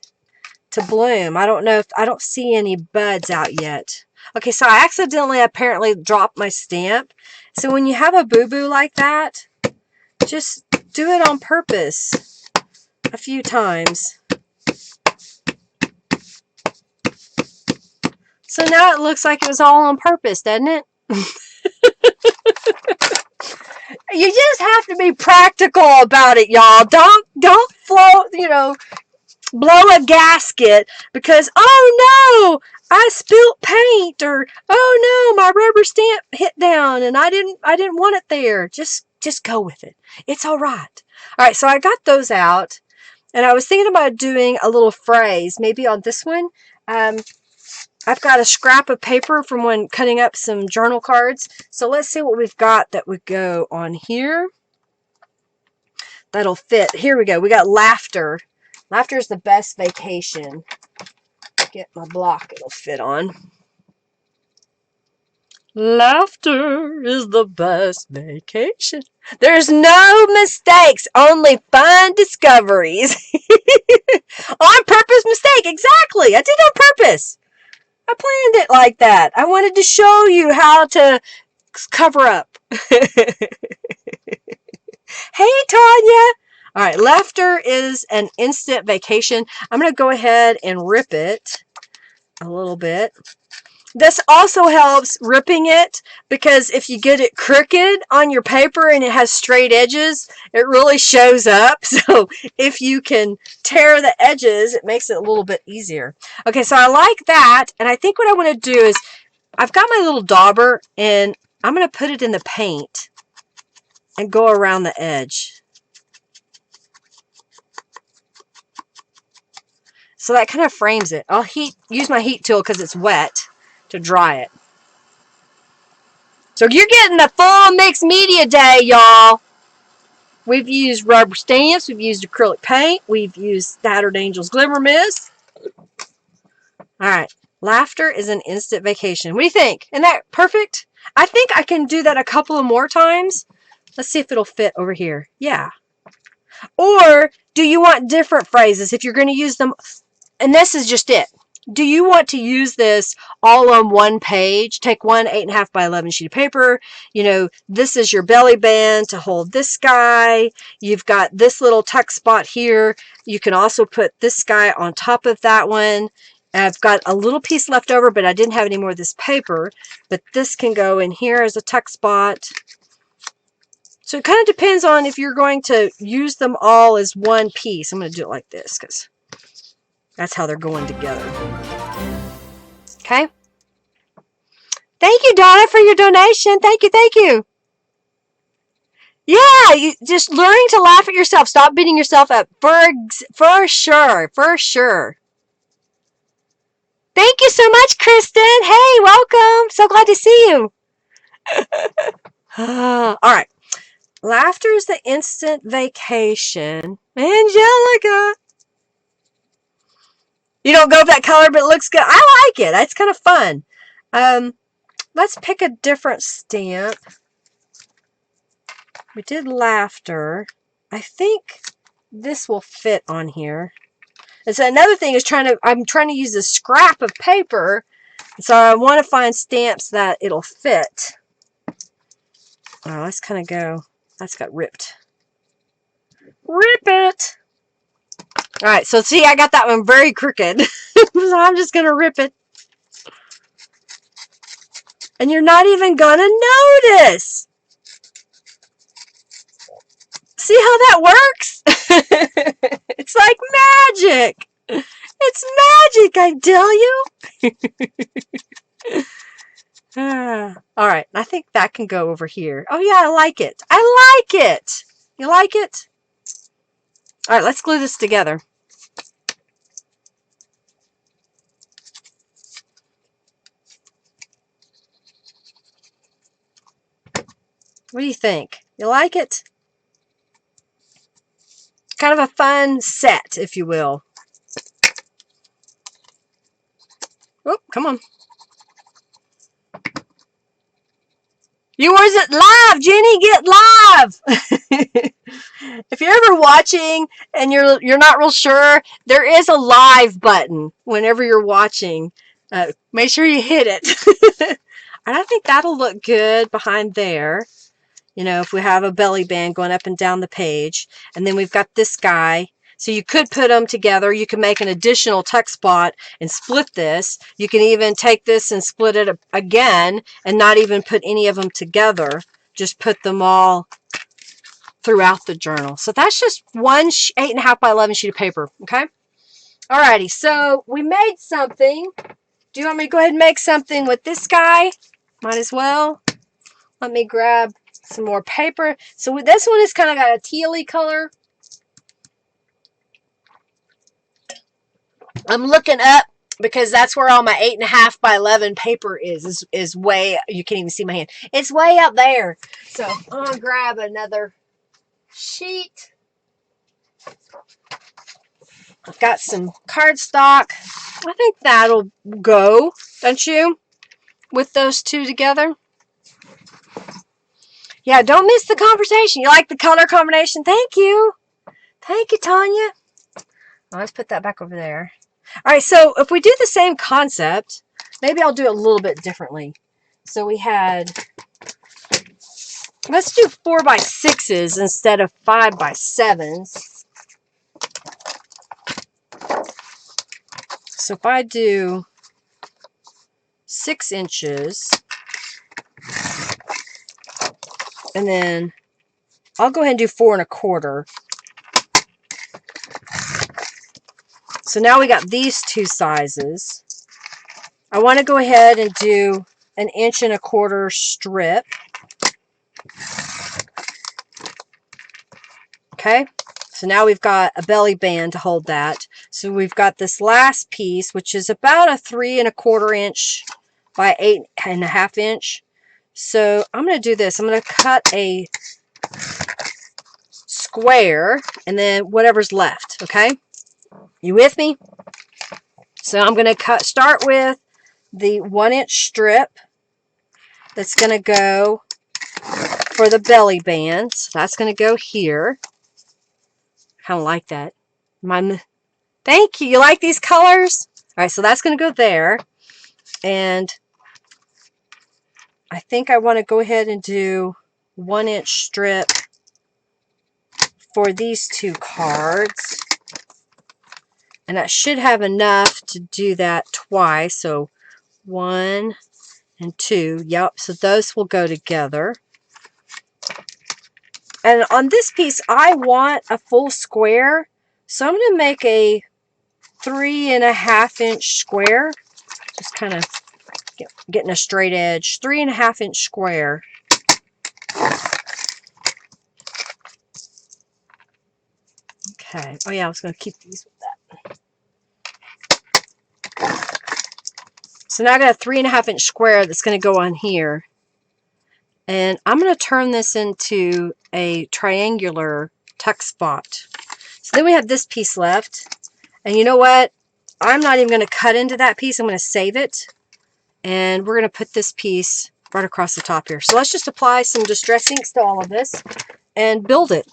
to bloom. I don't know if, I don't see any buds out yet. Okay, so I accidentally apparently dropped my stamp. So when you have a boo-boo like that, just do it on purpose a few times. So now it looks like it was all on purpose, doesn't it? You just have to be practical about it, y'all. Don't float, you know, blow a gasket because, oh no, I spilt paint, or oh no, my rubber stamp hit down and I didn't want it there. Just go with it. It's all right. All right, so I got those out and I was thinking about doing a little phrase maybe on this one. I've got a scrap of paper from when cutting up some journal cards. So let's see what we've got that would go on here. That'll fit. Here we go. We got laughter. Laughter is the best vacation. Get my block it'll fit on. Laughter is the best vacation. There's no mistakes, only fun discoveries. On purpose mistake, exactly. I did it on purpose. I planned it like that. I wanted to show you how to cover up. Hey, Tanya. All right, laughter is an instant vacation. I'm going to go ahead and rip it a little bit. This also helps ripping it because if you get it crooked on your paper and it has straight edges, it really shows up. So if you can tear the edges, it makes it a little bit easier. Okay, so I like that. And I think what I want to do is I've got my little dauber and I'm going to put it in the paint and go around the edge. So that kind of frames it. I'll use my heat tool because it's wet to dry it. So you're getting the full mixed media day, y'all. We've used rubber stamps. We've used acrylic paint. We've used Scattered Angels Glimmer Mist. All right. Laughter is an instant vacation. What do you think? Isn't that perfect? I think I can do that a couple of more times. Let's see if it'll fit over here. Yeah. Or do you want different phrases if you're going to use them? And this is just it. Do you want to use this all on one page? Take one 8.5 by 11 sheet of paper. You know, this is your belly band to hold this guy. You've got this little tuck spot here. You can also put this guy on top of that one. I've got a little piece left over, but I didn't have any more of this paper. But this can go in here as a tuck spot. So it kind of depends on if you're going to use them all as one piece. I'm going to do it like this because that's how they're going together. Okay. Thank you, Donna, for your donation. Thank you, thank you. Yeah, you just learning to laugh at yourself. Stop beating yourself up. For sure, for sure. Thank you so much, Kristen. Hey, welcome. So glad to see you. All right. Laughter is the instant vacation. Angelica. You don't go with that color, but it looks good. I like it. It's kind of fun. Let's pick a different stamp. We did laughter. I think this will fit on here. And so another thing is I'm trying to use a scrap of paper. So I want to find stamps that it'll fit. Oh, let's kind of go. That's got ripped. Rip it. All right, so see, I got that one very crooked. So I'm just going to rip it. And you're not even going to notice. See how that works? It's like magic. It's magic, I tell you. All right, I think that can go over here. Oh, yeah, I like it. I like it. You like it? All right, let's glue this together. What do you think? You like it? Kind of a fun set, if you will. Oh, come on. You wasn't live, Jenny. Get live. If you're ever watching and you're not real sure, there is a live button whenever you're watching. Make sure you hit it. And I think that'll look good behind there. You know, if we have a belly band going up and down the page. And then we've got this guy. So you could put them together. You can make an additional tuck spot and split this. You can even take this and split it again and not even put any of them together. Just put them all throughout the journal. So that's just one 8.5 by 11 sheet of paper. Okay. Alrighty. So we made something. Do you want me to go ahead and make something with this guy? Might as well. Let me grab some more paper. So this one is kind of got a tealy color. I'm looking up because that's where all my 8.5 by 11 paper is way, you can't even see my hand. It's way up there. So I'm going to grab another sheet. I've got some cardstock. I think that'll go, don't you? With those two together. Yeah, don't miss the conversation. You like the color combination? Thank you. Thank you, Tanya. Let's put that back over there. All right, so if we do the same concept, maybe I'll do it a little bit differently. So we had, let's do 4x6s instead of 5x7s. So if I do 6 inches, and then I'll go ahead and do 4 1/4. So now we got these two sizes. I want to go ahead and do an 1 1/4 strip. Okay, so now we've got a belly band to hold that. So we've got this last piece, which is about a 3 1/4 inch by 8 1/2 inch. So I'm going to do this. I'm going to cut a square and then whatever's left. Okay, you with me? So I'm going to start with the 1 inch strip that's going to go for the belly band. So that's going to go here. Kind of like that. Thank you. You like these colors? All right, so that's going to go there. And I think I want to go ahead and do 1 inch strip for these two cards. And I should have enough to do that twice. So 1 and 2. Yep, so those will go together. And on this piece, I want a full square. So I'm going to make a 3 1/2 inch square. Just kind of getting a straight edge. 3 1/2 inch square. Okay. Oh yeah, I was going to keep these with that. So now I got a 3 1/2 inch square that's going to go on here. And I'm going to turn this into a triangular tuck spot. So then we have this piece left. And you know what? I'm not even going to cut into that piece. I'm going to save it. And we're going to put this piece right across the top here. So let's just apply some Distress Inks to all of this and build it.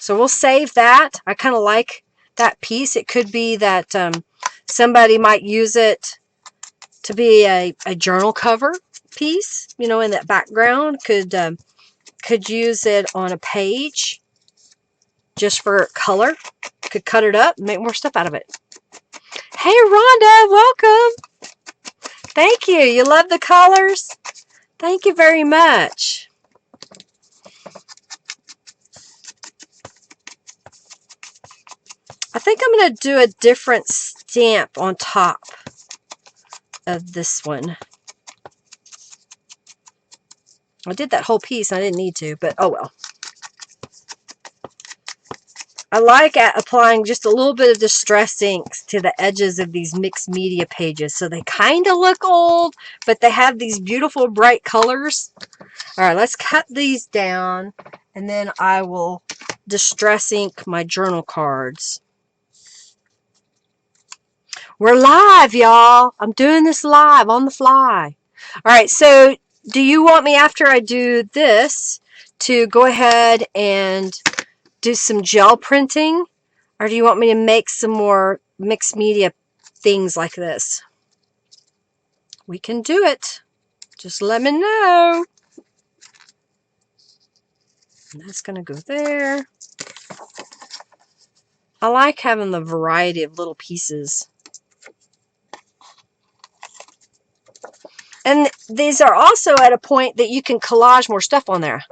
So we'll save that. I kind of like that piece. It could be that somebody might use it to be a journal cover piece, you know, in that background. Could use it on a page just for color. Could cut it up and make more stuff out of it. Hey, Rhonda, welcome. Thank you. You love the colors? Thank you very much. I think I'm going to do a different stamp on top of this one. I did that whole piece and I didn't need to, but oh well. I like applying just a little bit of Distress Inks to the edges of these mixed media pages. So they kind of look old, but they have these beautiful bright colors. All right, let's cut these down and then I will Distress Ink my journal cards. We're live, y'all. I'm doing this live on the fly. All right, so do you want me after I do this to go ahead and do some gel printing? Or do you want me to make some more mixed media things like this? We can do it. Just let me know. And that's going to go there. I like having the variety of little pieces. And these are also at a point that you can collage more stuff on there.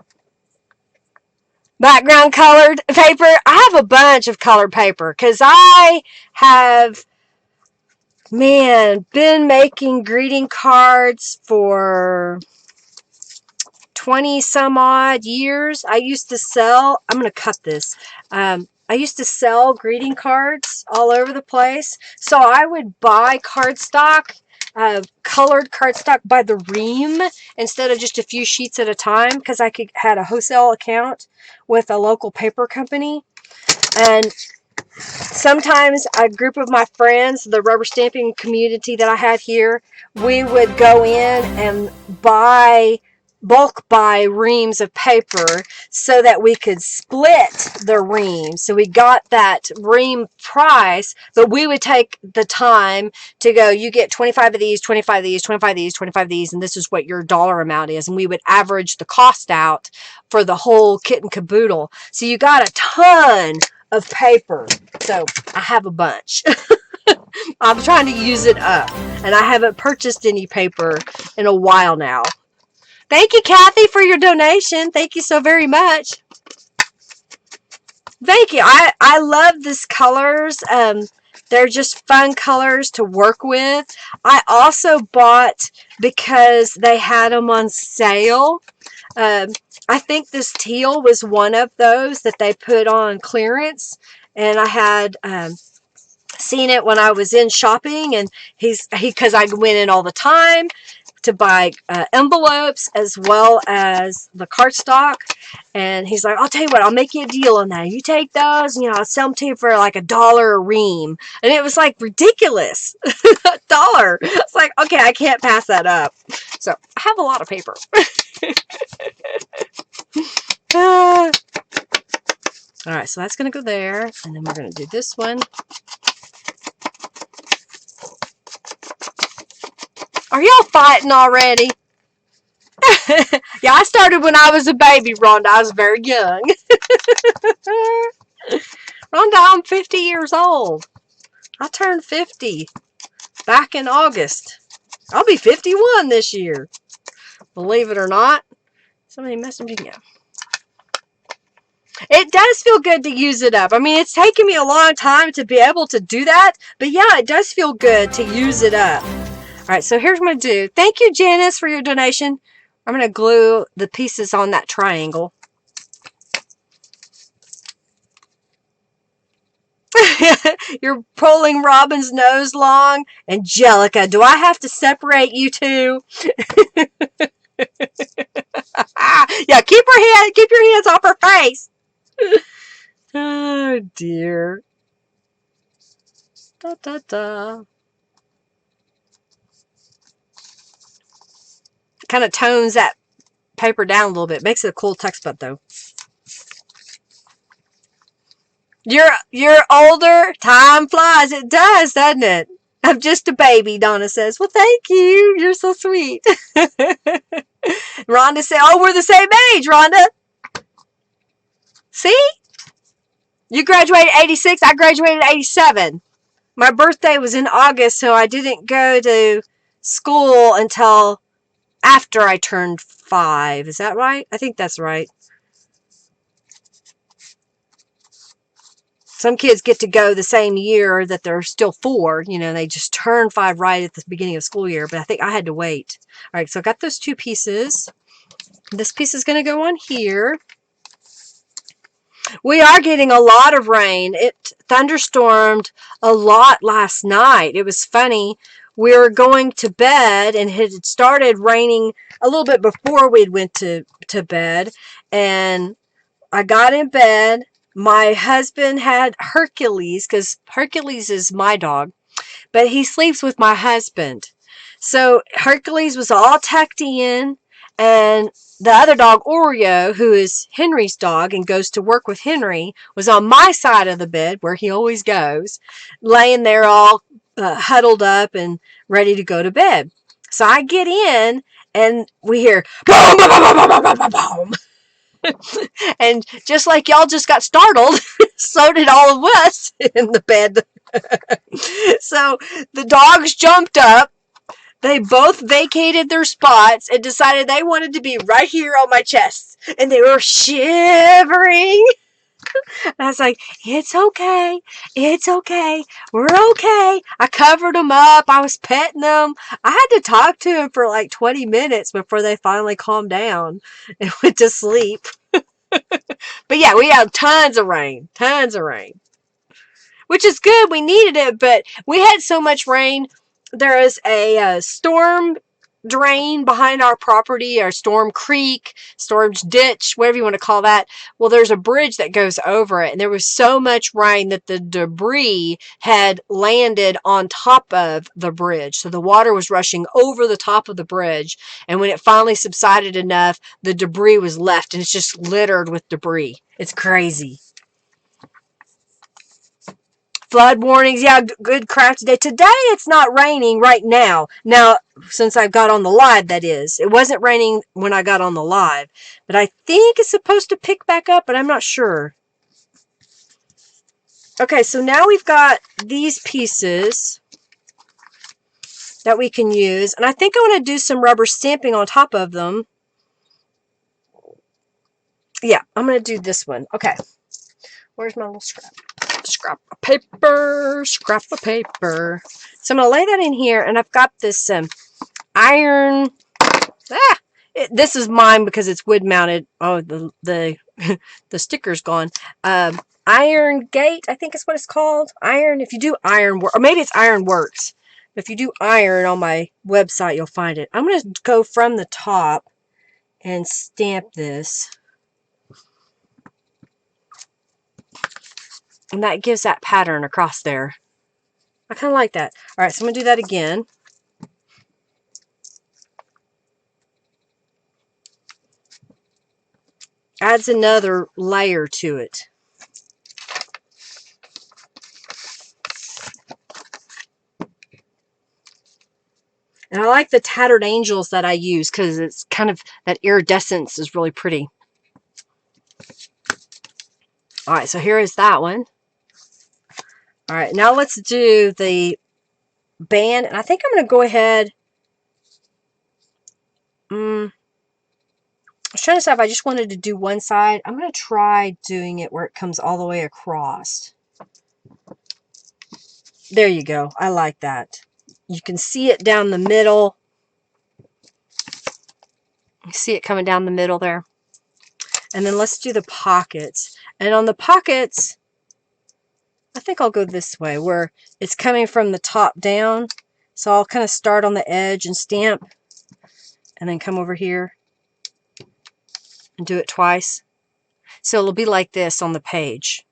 Background colored paper. I have a bunch of colored paper because I have, man, been making greeting cards for 20 some odd years. I used to sell, I'm going to cut this. I used to sell greeting cards all over the place. So I would buy cardstock, colored cardstock by the ream instead of just a few sheets at a time because I had a wholesale account with a local paper company. And sometimes a group of my friends, the rubber stamping community that I had here, we would go in and buy bulk buy reams of paper so that we could split the reams. So we got that ream price, but we would take the time to go, you get 25 of these, 25 of these, 25 of these, 25 of these, and this is what your dollar amount is. And we would average the cost out for the whole kit and caboodle. So you got a ton of paper. So I have a bunch. I'm trying to use it up, and I haven't purchased any paper in a while now. Thank you, Kathy, for your donation. Thank you so very much. Thank you. I love these colors. They're just fun colors to work with. I also bought, because they had them on sale, I think this teal was one of those that they put on clearance, and I had seen it when I was in shopping, and because I went in all the time to buy envelopes as well as the cardstock, and he's like, I'll tell you what, I'll make you a deal on that. You take those, and I'll sell them to you for like $1 a ream. And it was like ridiculous. $1. It's like, okay, I can't pass that up. So I have a lot of paper. All right, so that's going to go there, and then we're going to do this one. Are y'all fighting already? Yeah, I started when I was a baby, Rhonda. I was very young. Rhonda, I'm 50 years old. I turned 50 back in August. I'll be 51 this year. Believe it or not. Somebody messaged me. Yeah. It does feel good to use it up. I mean, it's taken me a long time to be able to do that. But yeah, it does feel good to use it up. All right, so here's what I'm going to do. Thank you, Janice, for your donation. I'm going to glue the pieces on that triangle. You're pulling Robin's nose long. Angelica, do I have to separate you two? Yeah, keep your hands off her face. Oh, dear. Da, da, da. Kind of tones that paper down a little bit. Makes it a cool text bud, though. You're older. Time flies. It does, doesn't it? I'm just a baby, Donna says. Well, thank you. You're so sweet. Rhonda said, oh, we're the same age, Rhonda. See? You graduated 86. I graduated 87. My birthday was in August, so I didn't go to school until after I turned 5. Is that right? I think that's right. Some kids get to go the same year that they're still 4. You know, they just turn 5 right at the beginning of school year. But I think I had to wait. All right, so I got those 2 pieces. This piece is going to go on here. We are getting a lot of rain. It thunderstormed a lot last night. It was funny. We were going to bed, and it had started raining a little bit before we went to bed. And I got in bed. My husband had Hercules, because Hercules is my dog, but he sleeps with my husband. So Hercules was all tucked in, and the other dog, Oreo, who is Henry's dog and goes to work with Henry, was on my side of the bed, where he always goes, laying there all huddled up and ready to go to bed. So I get in, and we hear boom, boom, boom, boom, boom, boom, boom, boom. And just like y'all just got startled, so did all of us in the bed. So the dogs jumped up. They both vacated their spots and decided they wanted to be right here on my chest. And they were shivering. And I was like, it's okay. It's okay. We're okay. I covered them up. I was petting them. I had to talk to them for like 20 minutes before they finally calmed down and went to sleep. But yeah, we have tons of rain. Tons of rain. Which is good. We needed it, but we had so much rain. There is a storm drain behind our property, our storm creek, storm ditch, whatever you want to call that. Well, there's a bridge that goes over it, and there was so much rain that the debris had landed on top of the bridge. So the water was rushing over the top of the bridge, and when it finally subsided enough, the debris was left, and it's just littered with debris. It's crazy. Flood warnings, yeah, good craft today. Today it's not raining right now. Now, since I've got on the live, that is. It wasn't raining when I got on the live. But I think it's supposed to pick back up, but I'm not sure. Okay, so now we've got these pieces that we can use. And I think I want to do some rubber stamping on top of them. Yeah, I'm going to do this one. Okay. Where's my little scrap? Scrap of paper. Scrap of paper. So I'm going to lay that in here, and I've got this iron. This is mine because it's wood mounted. Oh, the sticker's gone. Iron gate, I think is what it's called. Iron. If you do iron work, or maybe it's iron works. If you do iron on my website, you'll find it. I'm going to go from the top and stamp this. And that gives that pattern across there. I kind of like that. All right, so I'm going to do that again. Adds another layer to it. And I like the tattered angels that I use because it's kind of, that iridescence is really pretty. All right, so here is that one. All right, now let's do the band. And I think I'm going to go ahead. I was trying to decide if I just wanted to do one side. I'm going to try doing it where it comes all the way across. There you go. I like that. You can see it down the middle. You see it coming down the middle there. And then let's do the pockets. And on the pockets, I think I'll go this way where it's coming from the top down. So I'll kind of start on the edge and stamp and then come over here and do it twice. So it'll be like this on the page.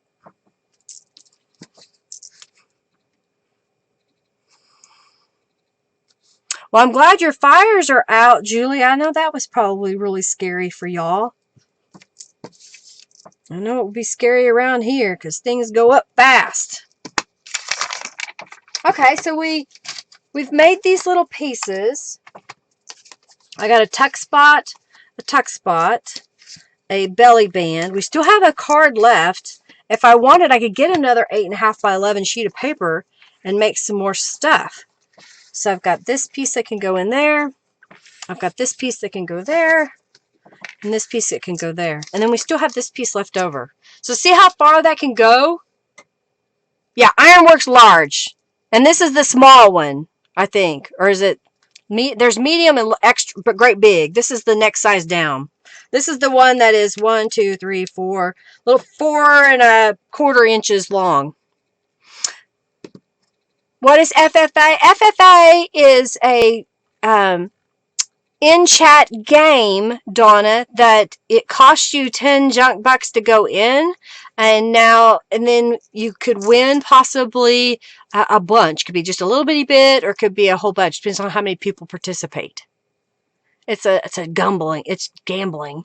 Well, I'm glad your fires are out, Julie. I know that was probably really scary for y'all. I know it would be scary around here because things go up fast. Okay, so we've made these little pieces. I got a tuck spot, a belly band. We still have a card left. If I wanted, I could get another 8.5 by 11 sheet of paper and make some more stuff. So I've got this piece that can go in there. I've got this piece that can go there. And this piece that can go there. And then we still have this piece left over. So see how far that can go? Yeah, Ironworks large. And this is the small one, I think. Or is it? There's medium and extra, but great big. This is the next size down. This is the one that is 1, 2, 3, 4, little 4.25 inches long. What is FFA? FFA is a in-chat game, Donna, that it costs you 10 junk bucks to go in, and then you could win possibly a bunch. Could be just a little bitty bit, or could be a whole bunch. Depends on how many people participate. It's gambling. It's gambling.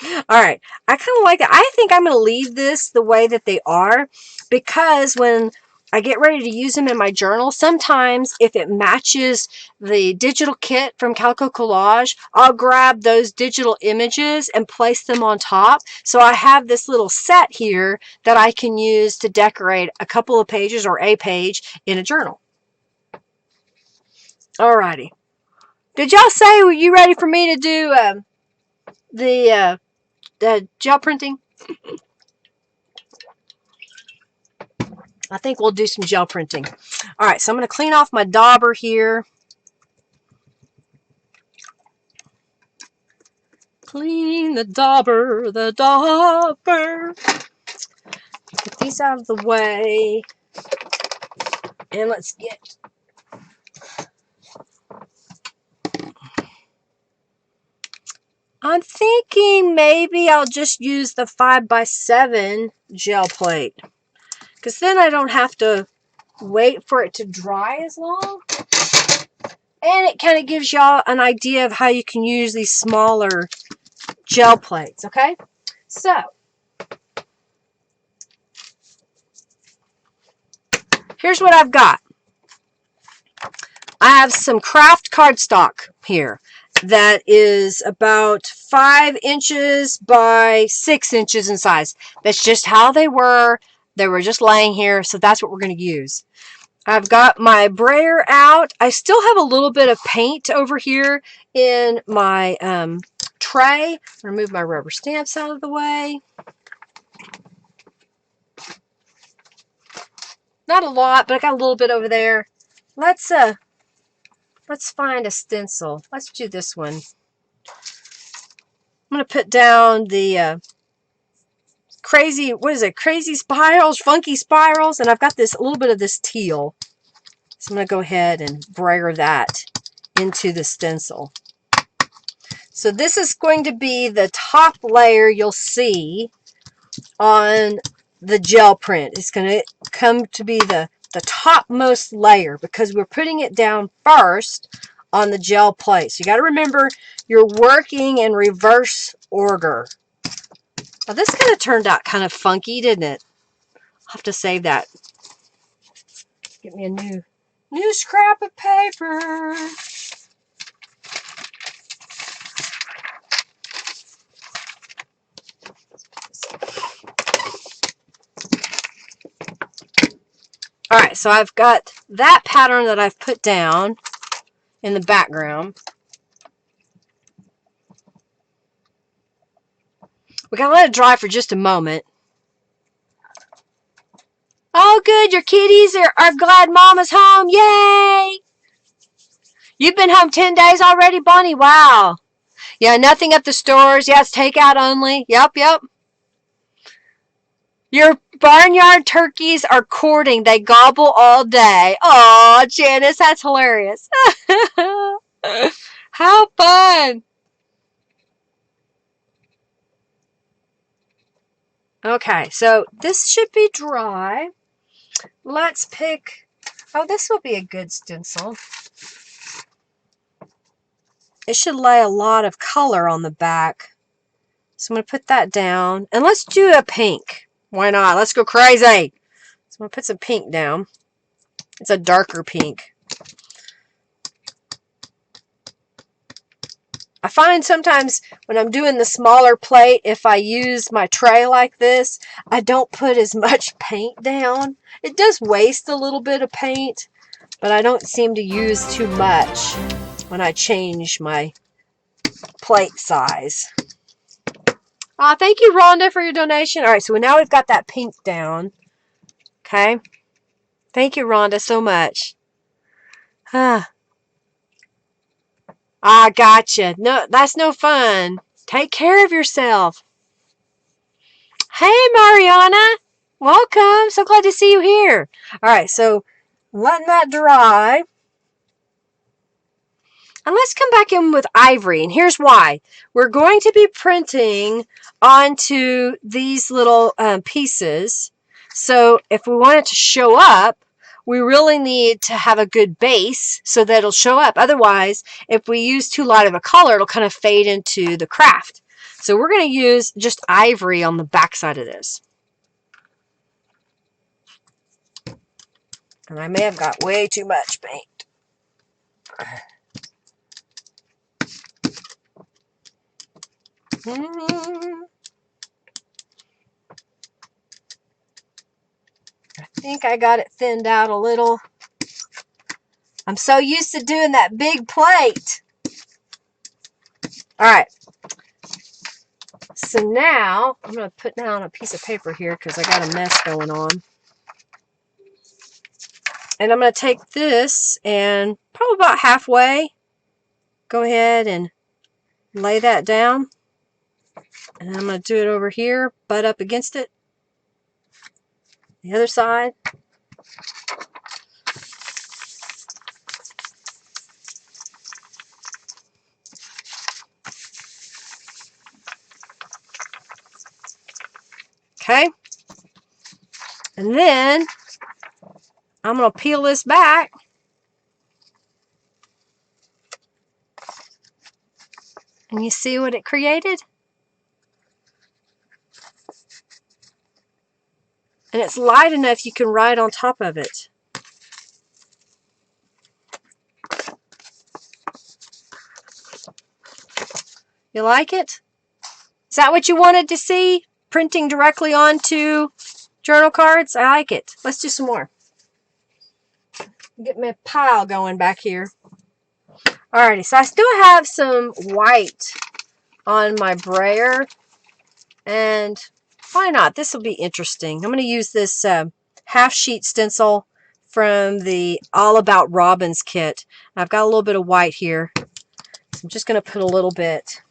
All right. I kind of like it. I think I'm going to leave this the way that they are, because when I get ready to use them in my journal, sometimes if it matches the digital kit from Calico Collage, I'll grab those digital images and place them on top. So I have this little set here that I can use to decorate a couple of pages or a page in a journal. Alrighty. Did y'all say, were you ready for me to do the gel printing? I think we'll do some gel printing. All right, so I'm going to clean off my dauber here. Clean the dauber, the dauber. Get these out of the way. And let's get I'm thinking maybe I'll just use the 5x7 gel plate, because then I don't have to wait for it to dry as long. And it kind of gives y'all an idea of how you can use these smaller gel plates, okay? So, here's what I've got. I have some craft cardstock here that is about 5 inches by 6 inches in size. That's just how they were. They were just laying here, so that's what we're going to use. I've got my brayer out. I still have a little bit of paint over here in my tray. Remove my rubber stamps out of the way. Not a lot, but I got a little bit over there. Let's find a stencil. Let's do this one. I'm going to put down the crazy, what is it? Crazy spirals, funky spirals. And I've got this, a little bit of this teal. So I'm going to go ahead and brayer that into the stencil. So this is going to be the top layer you'll see on the gel print. It's going to come to be the topmost layer because we're putting it down first on the gel plate. So you got to remember you're working in reverse order. Now this kind of turned out kind of funky, didn't it? I'll have to save that. Get me a new scrap of paper. All right, so I've got that pattern that I've put down in the background. We gotta let it dry for just a moment. Oh, good, your kitties are glad Mama's home. Yay! You've been home 10 days already, Bonnie? Wow. Yeah, nothing at the stores. Yeah, it's takeout only. Yep. Your barnyard turkeys are courting. They gobble all day. Oh, Janice, that's hilarious. How fun. Okay, so this should be dry. Let's pick... Oh, this will be a good stencil. It should lay a lot of color on the back. So I'm going to put that down. And let's do a pink. Why not? Let's go crazy. So I'm going to put some pink down. It's a darker pink. I find sometimes when I'm doing the smaller plate, if I use my tray like this, I don't put as much paint down. It does waste a little bit of paint, but I don't seem to use too much when I change my plate size. Thank you, Rhonda, for your donation. All right, so now we've got that pink down. Okay. Thank you, Rhonda, so much. Gotcha. No, that's no fun. Take care of yourself. Hey, Mariana. Welcome. So glad to see you here. All right, so letting that dry. And let's come back in with ivory. And here's why. We're going to be printing onto these little pieces. So if we want it to show up, we really need to have a good base so that it'll show up. Otherwise, if we use too light of a color, it'll kind of fade into the craft. So we're going to use just ivory on the back side of this. And I may have got way too much paint. I think I got it thinned out a little. I'm so used to doing that big plate. All right. So now I'm going to put down a piece of paper here because I got a mess going on. And I'm going to take this and probably about halfway, go ahead and lay that down. And I'm going to do it over here, butt up against it. The other side. Okay. And then I'm going to peel this back. And you see what it created? And it's light enough you can write on top of it. You like it? Is that what you wanted to see? Printing directly onto journal cards? I like it. Let's do some more. Get my pile going back here. Alrighty, so I still have some white on my brayer. And why not? This will be interesting. I'm going to use this half sheet stencil from the All About Robins kit. I've got a little bit of white here. I'm just going to put a little bit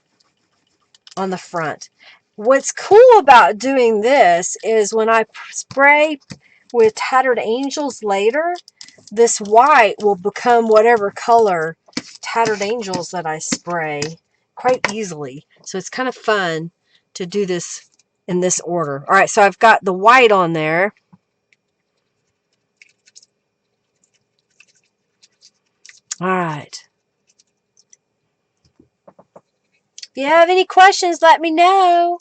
on the front. What's cool about doing this is when I spray with Tattered Angels later, this white will become whatever color Tattered Angels that I spray quite easily. So it's kind of fun to do this in this order. All right, so I've got the white on there. All right. If you have any questions, let me know.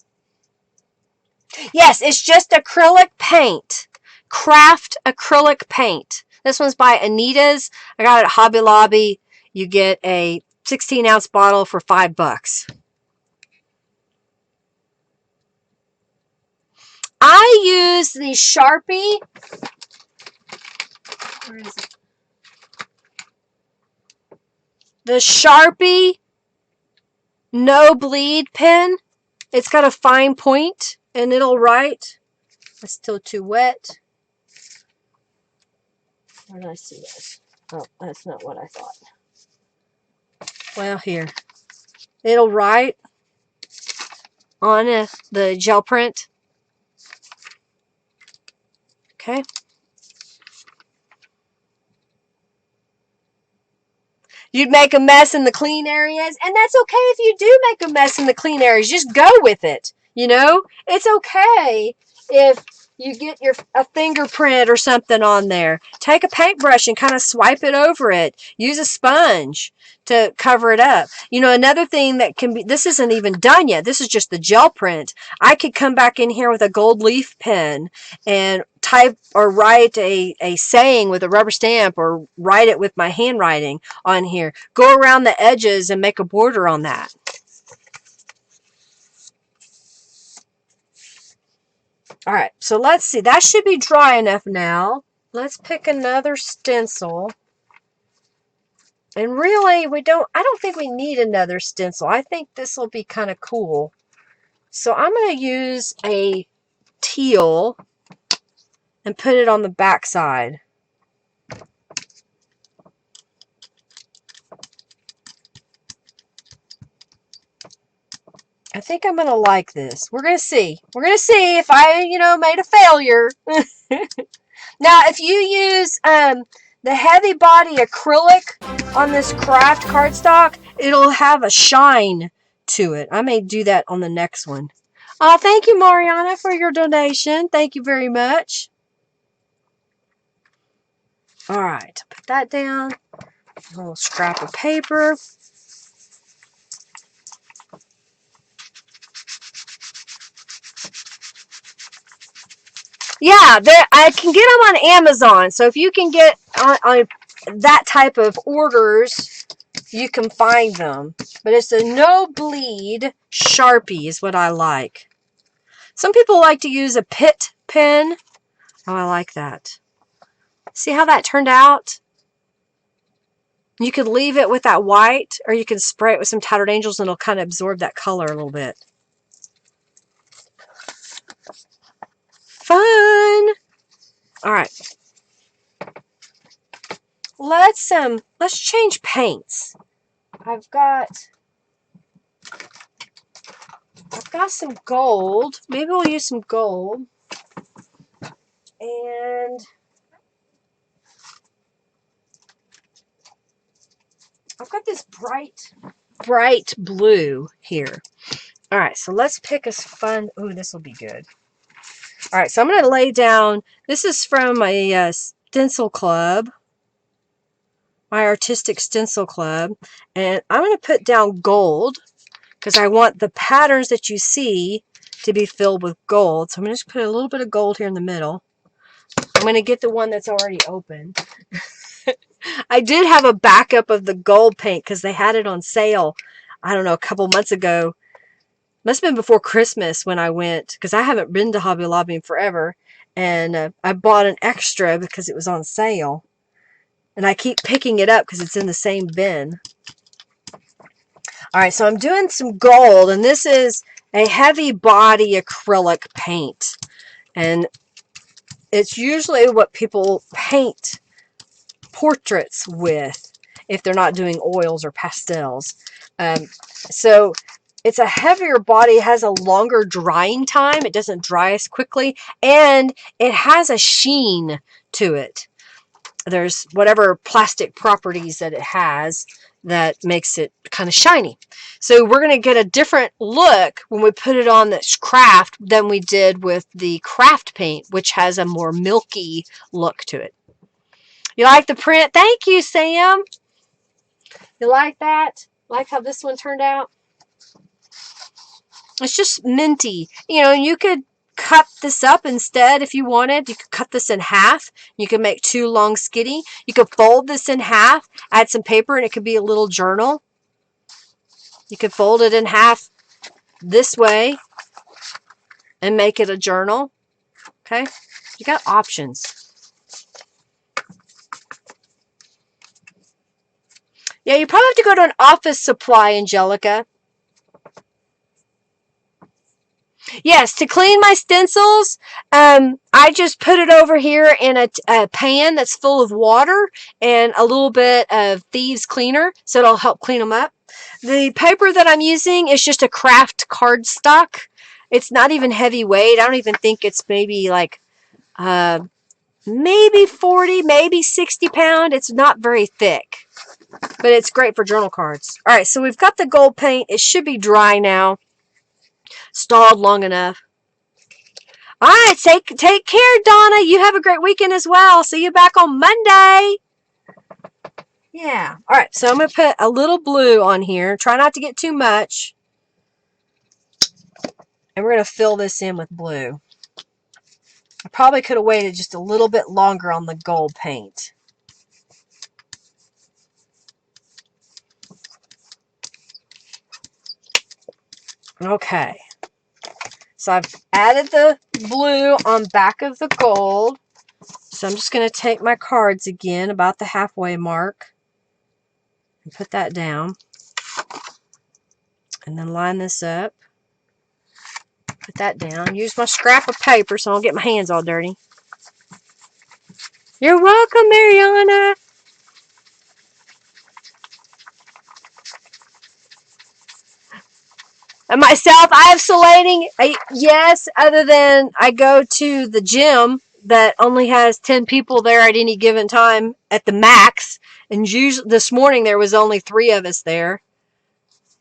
Yes, it's just acrylic paint. Craft acrylic paint. This one's by Anita's. I got it at Hobby Lobby. You get a 16-ounce bottle for $5. I use the Sharpie. Where is it? The Sharpie No Bleed pen. It's got a fine point and it'll write. It's still too wet. Where did I see this? Oh, that's not what I thought. Well, here. It'll write on the gel print. Okay. You'd make a mess in the clean areas, and that's okay if you do make a mess in the clean areas. Just go with it. You know, it's okay if you get a fingerprint or something on there. Take a paintbrush and kind of swipe it over it. Use a sponge to cover it up. You know, another thing that can be, this isn't even done yet. This is just the gel print. I could come back in here with a gold leaf pen and type or write a saying with a rubber stamp, or write it with my handwriting on here. Go around the edges and make a border on that. All right, so let's see. That should be dry enough now. Let's pick another stencil. And really, I don't think we need another stencil. I think this will be kind of cool. So I'm going to use a teal and put it on the back side. I think I'm going to like this. We're going to see. We're going to see if I, made a failure. Now, if you use the heavy body acrylic on this craft cardstock, it'll have a shine to it. I may do that on the next one. Thank you, Mariana, for your donation. Thank you very much. All right, put that down. A little scrap of paper. Yeah, I can get them on Amazon. So if you can get on that type of orders, you can find them. But it's a no bleed Sharpie is what I like. Some people like to use a Pitt pen. Oh, I like that. See how that turned out? You could leave it with that white, or you can spray it with some Tattered Angels and it'll kind of absorb that color a little bit. Fun! All right. Let's change paints. I've got some gold. Maybe we'll use some gold. And I've got this bright blue here. All right, so let's pick a fun. Ooh, this will be good. All right, so I'm going to lay down. This is from a stencil club, my artistic stencil club. And I'm going to put down gold because I want the patterns that you see to be filled with gold. So I'm going to just put a little bit of gold here in the middle. I'm going to get the one that's already open. I did have a backup of the gold paint because they had it on sale, I don't know, a couple months ago. Must have been before Christmas when I went, because I haven't been to Hobby Lobby in forever. And I bought an extra because it was on sale. And I keep picking it up because it's in the same bin. Alright, so I'm doing some gold, and this is a heavy body acrylic paint. And it's usually what people paint portraits with if they're not doing oils or pastels. So it's a heavier body, it has a longer drying time, it doesn't dry as quickly, and it has a sheen to it. There's whatever plastic properties that it has that makes it kind of shiny. So we're going to get a different look when we put it on this craft than we did with the craft paint, which has a more milky look to it. You like the print? Thank you, Sam. You like that? Like how this one turned out? It's just minty. You know, you could cut this up instead if you wanted. You could cut this in half. You could make 2 long skitty. You could fold this in half, add some paper, and it could be a little journal. You could fold it in half this way and make it a journal. Okay? You got options. Yeah, you probably have to go to an office supply, Angelica. Yes, to clean my stencils, I just put it over here in a pan that's full of water and a little bit of thieves cleaner, so it'll help clean them up. The paper that I'm using is just a craft cardstock. It's not even heavyweight. I don't even think it's maybe like maybe 40, maybe 60 pound. It's not very thick, but it's great for journal cards. All right, so we've got the gold paint. It should be dry now. Stalled long enough. All right, take care, Donna. You have a great weekend as well. See you back on Monday. Yeah. All right, so I'm going to put a little blue on here. Try not to get too much. And we're going to fill this in with blue. I probably could have waited just a little bit longer on the gold paint. Okay. So I've added the blue on back of the gold. So I'm just going to take my cards again about the halfway mark and put that down. And then line this up. Put that down. Use my scrap of paper so I don't get my hands all dirty. You're welcome, Mariana. And myself, isolating, yes, other than I go to the gym that only has 10 people there at any given time at the max. And usually, this morning there was only 3 of us there.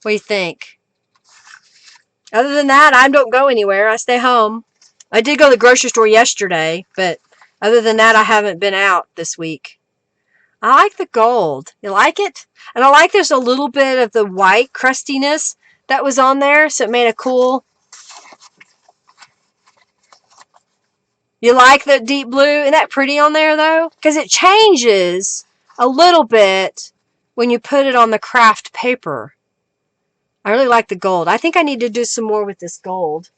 What do you think? Other than that, I don't go anywhere. I stay home. I did go to the grocery store yesterday, but other than that, I haven't been out this week. I like the gold. You like it? And I like there's a little bit of the white crustiness that was on there, so it made a cool. You like the deep blue? Isn't that pretty on there, though? Because it changes a little bit when you put it on the craft paper. I really like the gold. I think I need to do some more with this gold.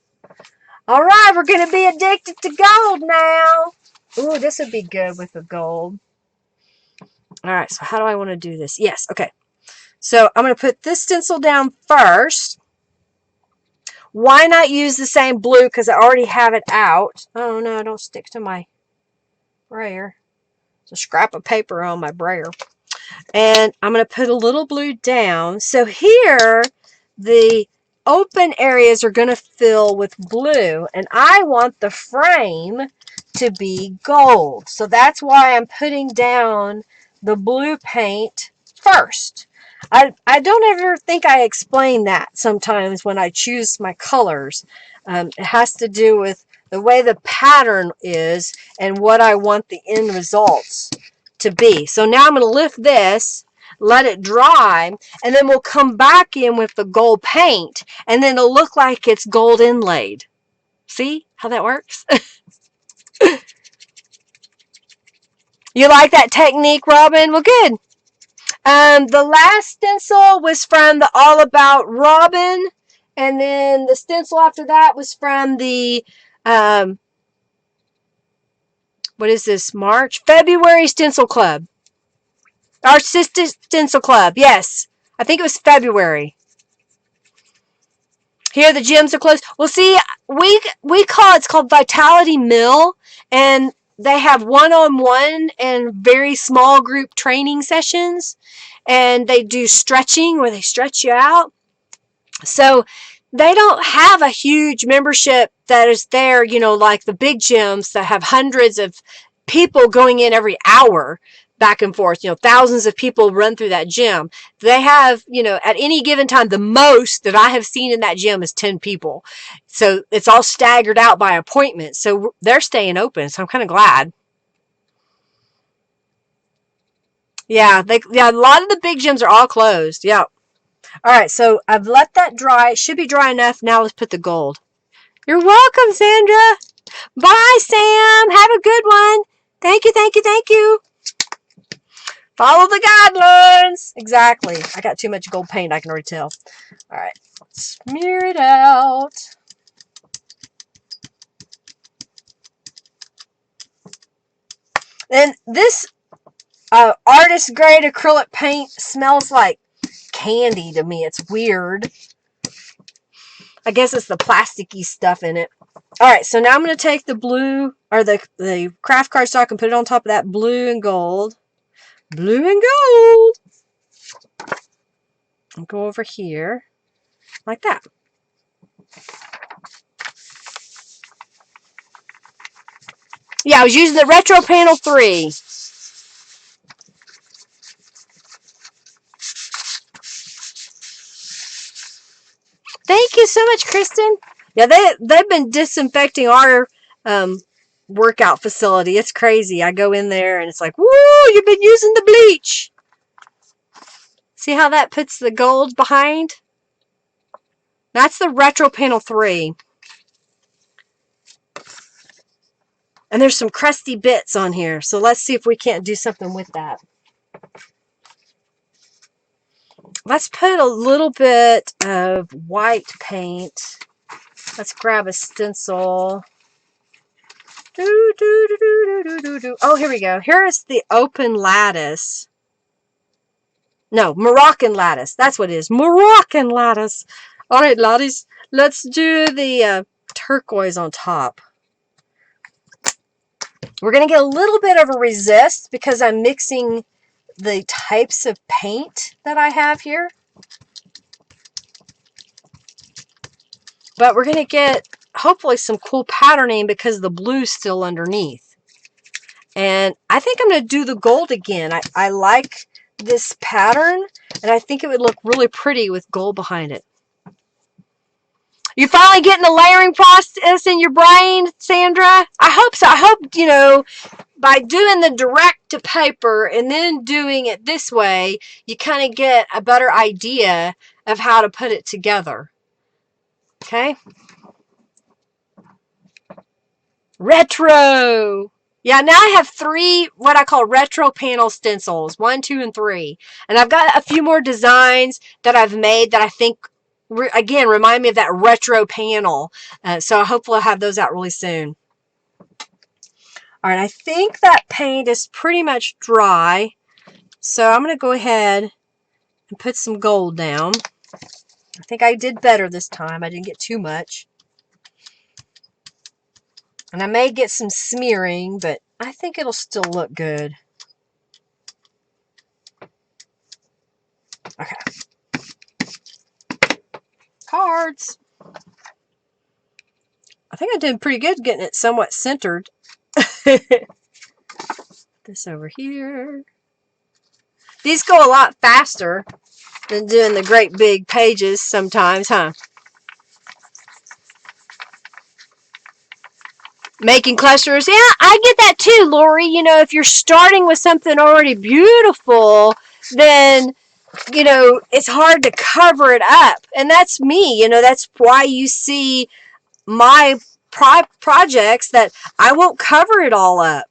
All right, we're going to be addicted to gold now. Ooh, this would be good with the gold. All right, so how do I want to do this? Yes, okay. So I'm going to put this stencil down first. Why not use the same blue? Because I already have it out. Oh, no, don't stick to my brayer. It's a scrap of paper on my brayer. And I'm going to put a little blue down. So here, the open areas are going to fill with blue. And I want the frame to be gold. So that's why I'm putting down the blue paint first. I don't ever think I explain that sometimes when I choose my colors. It has to do with the way the pattern is and what I want the end results to be. So now I'm going to lift this, let it dry, and then we'll come back in with the gold paint, and then it'll look like it's gold inlaid. See how that works? You like that technique, Robin? Well, good. The last stencil was from the All About Robin, and then the stencil after that was from the, what is this, February Stencil Club. Our sister Stencil Club, yes. I think it was February. Here the gyms are closed. Well, see, it's called Vitality Mill, and they have one-on-one and very small group training sessions, and they do stretching where they stretch you out. So they don't have a huge membership that is there, like the big gyms that have hundreds of people going in every hour back and forth. Thousands of people run through that gym. They have, at any given time, the most that I have seen in that gym is 10 people. So it's all staggered out by appointment. So they're staying open. So I'm kind of glad. Yeah, a lot of the big gyms are all closed. Yeah. All right, so I've let that dry. It should be dry enough. Now let's put the gold. You're welcome, Sandra. Bye, Sam. Have a good one. Thank you, thank you, thank you. Follow the guidelines. Exactly. I got too much gold paint, I can already tell. All right, smear it out. And this artist grade acrylic paint smells like candy to me. It's weird. I guess it's the plasticky stuff in it. All right, so now I'm going to take the blue, or the craft cardstock, and put it on top of that blue and gold. Blue and gold. And go over here, like that. Yeah, I was using the Retro Panel 3. Thank you so much, Kristen. Yeah, they've been disinfecting our workout facility. It's crazy. I go in there and it's like, woo, you've been using the bleach. See how that puts the gold behind? That's the Retro Panel 3. And there's some crusty bits on here. So let's see if we can't do something with that. Let's put a little bit of white paint. Let's grab a stencil. Oh, here we go. Here is the open lattice. No, Moroccan lattice. That's what it is. Moroccan lattice. All right, laddies. Let's do the turquoise on top. We're going to get a little bit of a resist because I'm mixing the types of paint that I have here. But we're going to get, hopefully, some cool patterning because the blue's still underneath. And I think I'm going to do the gold again. I like this pattern, and I think it would look really pretty with gold behind it. You're finally getting the layering process in your brain, Sandra? I hope so. I hope, by doing the direct to paper and then doing it this way, you kind of get a better idea of how to put it together. Okay? Retro! Yeah, now I have 3 what I call retro panel stencils. 1, 2, and 3. And I've got a few more designs that I've made that I think, again, remind me of that retro panel. So hopefully I'll have those out really soon. All right, I think that paint is pretty much dry. So I'm going to go ahead and put some gold down. I think I did better this time. I didn't get too much. And I may get some smearing, but I think it'll still look good. Okay. Cards. I think I did pretty good getting it somewhat centered. This over here. These go a lot faster than doing the great big pages sometimes, huh? Making clusters. Yeah, I get that too, Lori. You know, if you're starting with something already beautiful, then, you know, it's hard to cover it up. And that's me. You know, that's why you see my projects that I won't cover it all up.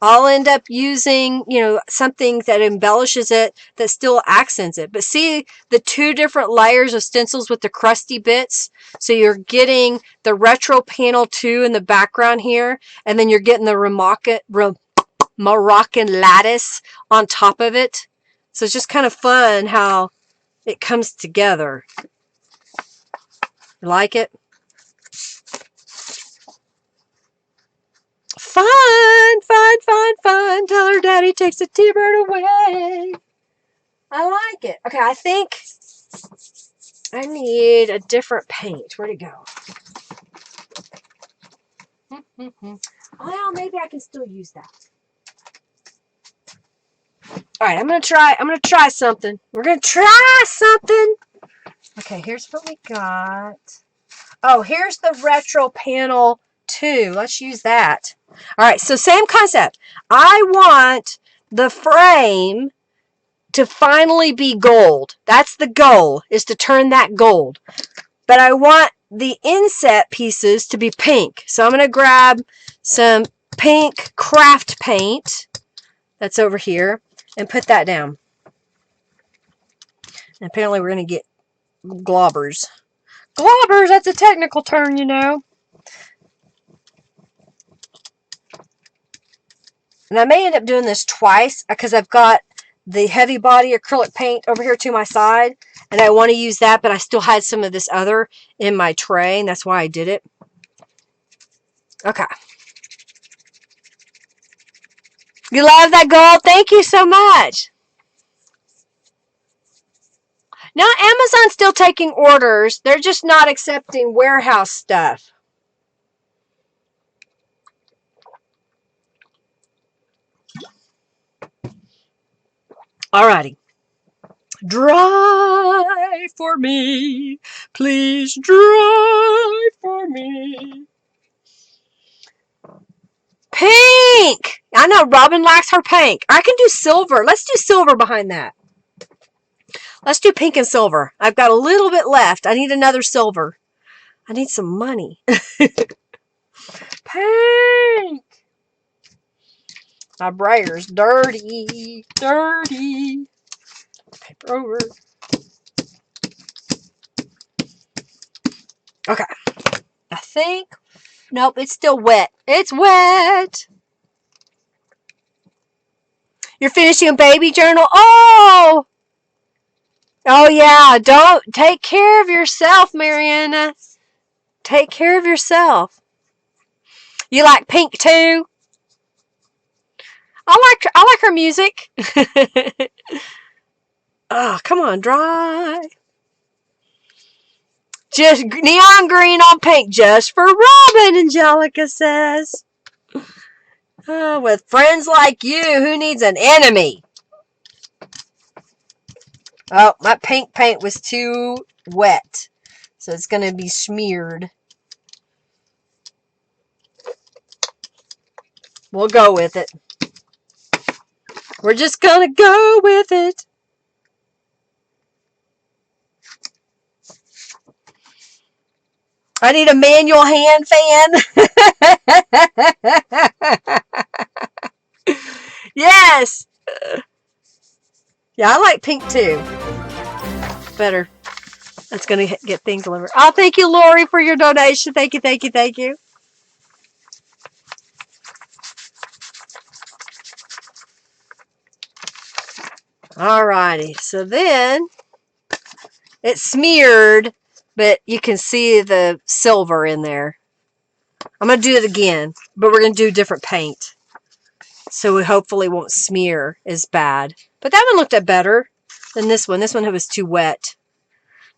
I'll end up using, you know, something that embellishes it, that still accents it. But see the two different layers of stencils with the crusty bits? So you're getting the retro panel too in the background here, and then you're getting the Moroccan lattice on top of it. So it's just kind of fun how it comes together. You like it? Fun, fun, fun, fun. Tell her daddy takes the T-bird away. I like it. Okay, I think I need a different paint. Where'd it go? Well, maybe I can still use that. All right, I'm gonna try something. We're gonna try something. Okay, here's what we got. Oh, here's the retro panel 2. Let's use that. All right, so same concept. I want the frame to finally be gold. That's the goal, is to turn that gold. But I want the inset pieces to be pink. So I'm going to grab some pink craft paint that's over here and put that down. And apparently we're going to get globbers. Globbers, that's a technical term, you know. And I may end up doing this twice because I've got the heavy body acrylic paint over here to my side, and I want to use that, but I still had some of this other in my tray, and that's why I did it. Okay. You love that gold? Thank you so much. Now, Amazon's still taking orders. They're just not accepting warehouse stuff. Alrighty. Dry for me. Please dry for me. Pink! I know Robin likes her pink. I can do silver. Let's do silver behind that. Let's do pink and silver. I've got a little bit left. I need another silver. I need some money. Pink! My brayer's dirty. Dirty. Paper over. Okay. I think. Nope, it's still wet. It's wet. You're finishing a baby journal? Oh! Oh, yeah. Don't take care of yourself, Mariana. Take care of yourself. You like pink too? I like her music. Oh, come on, dry. Just neon green on pink, just for Robin, Angelica says. With friends like you, who needs an enemy? Oh, my pink paint was too wet, so it's going to be smeared. We'll go with it. We're just going to go with it. I need a manual hand fan. Yes. Yeah, I like pink too. Better. That's going to get things delivered. Oh, thank you, Lori, for your donation. Thank you, thank you, thank you. Alrighty. So then it's smeared, but you can see the silver in there. I'm going to do it again, but we're going to do different paint. So we hopefully won't smear as bad. But that one looked at better than this one. This one was too wet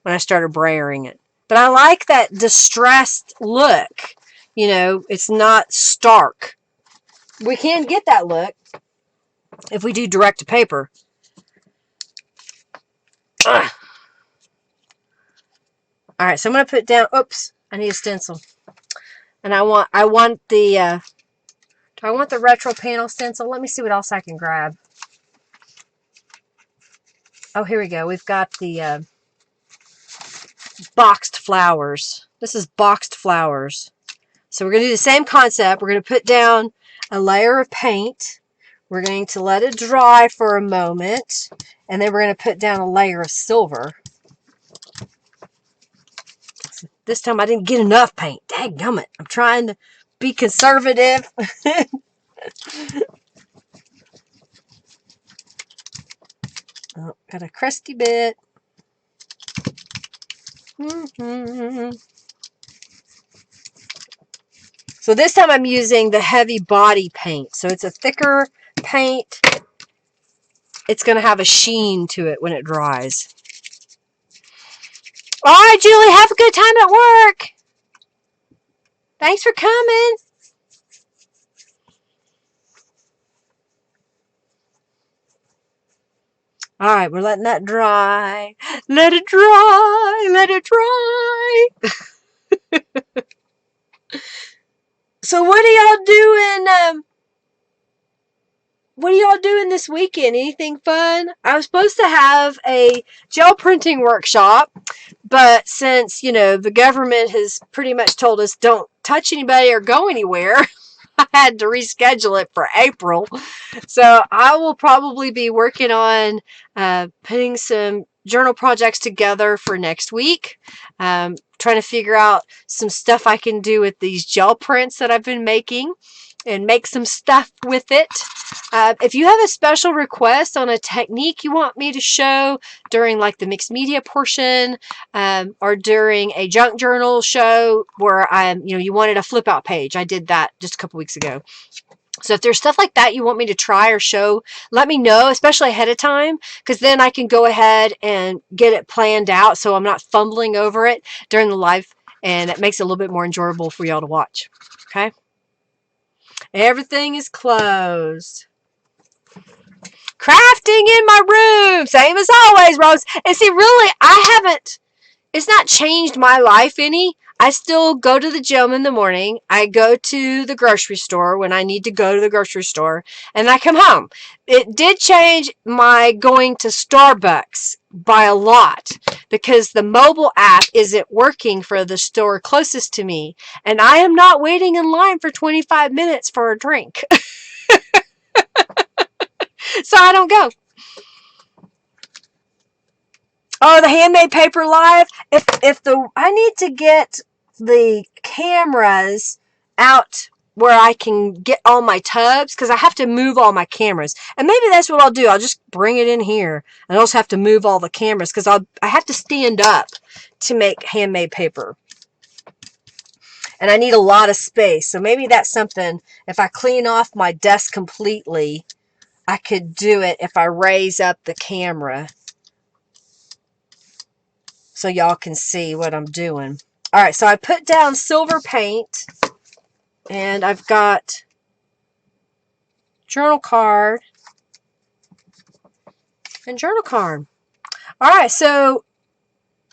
when I started brayering it. But I like that distressed look. You know, it's not stark. We can get that look if we do direct to paper. Ugh. All right, so I'm going to put down, oops, I need a stencil. And I want the retro panel stencil. Let me see what else I can grab. Oh, here we go. We've got the boxed flowers. This is boxed flowers. So we're going to do the same concept. We're going to put down a layer of paint. We're going to let it dry for a moment. And then we're going to put down a layer of silver. This time I didn't get enough paint. Dadgummit. I'm trying to be conservative. Oh, got a crusty bit. So this time I'm using the heavy body paint. So it's a thicker paint. It's going to have a sheen to it when it dries. All right, Julie, have a good time at work. Thanks for coming. All right, we're letting that dry. Let it dry. Let it dry. So what are y'all doing? What are y'all doing this weekend? Anything fun? I was supposed to have a gel printing workshop, but since, the government has pretty much told us don't touch anybody or go anywhere, I had to reschedule it for April. So I will probably be working on putting some journal projects together for next week. Trying to figure out some stuff I can do with these gel prints that I've been making and make some stuff with it. If you have a special request on a technique you want me to show during like the mixed media portion, or during a junk journal show where you wanted a flip out page, I did that just a couple weeks ago. So if there's stuff like that you want me to try or show, let me know, especially ahead of time, because then I can go ahead and get it planned out so I'm not fumbling over it during the live, and it makes it a little bit more enjoyable for y'all to watch. Okay? Everything is closed. Crafting in my room, same as always, Rose. And see, really, it's not changed my life any. I still go to the gym in the morning. I go to the grocery store when I need to go to the grocery store, and I come home. It did change my going to Starbucks by a lot because the mobile app isn't working for the store closest to me, and I am not waiting in line for 25 minutes for a drink. So I don't go. Oh, the handmade paper live. I need to get the cameras out where I can get all my tubs, because I have to move all my cameras. And maybe that's what I'll do. I'll just bring it in here. And I'll just have to move all the cameras because I have to stand up to make handmade paper. And I need a lot of space. So maybe that's something, if I clean off my desk completely, I could do it if I raise up the camera so y'all can see what I'm doing. All right, so I put down silver paint, and I've got journal card and journal card. All right, so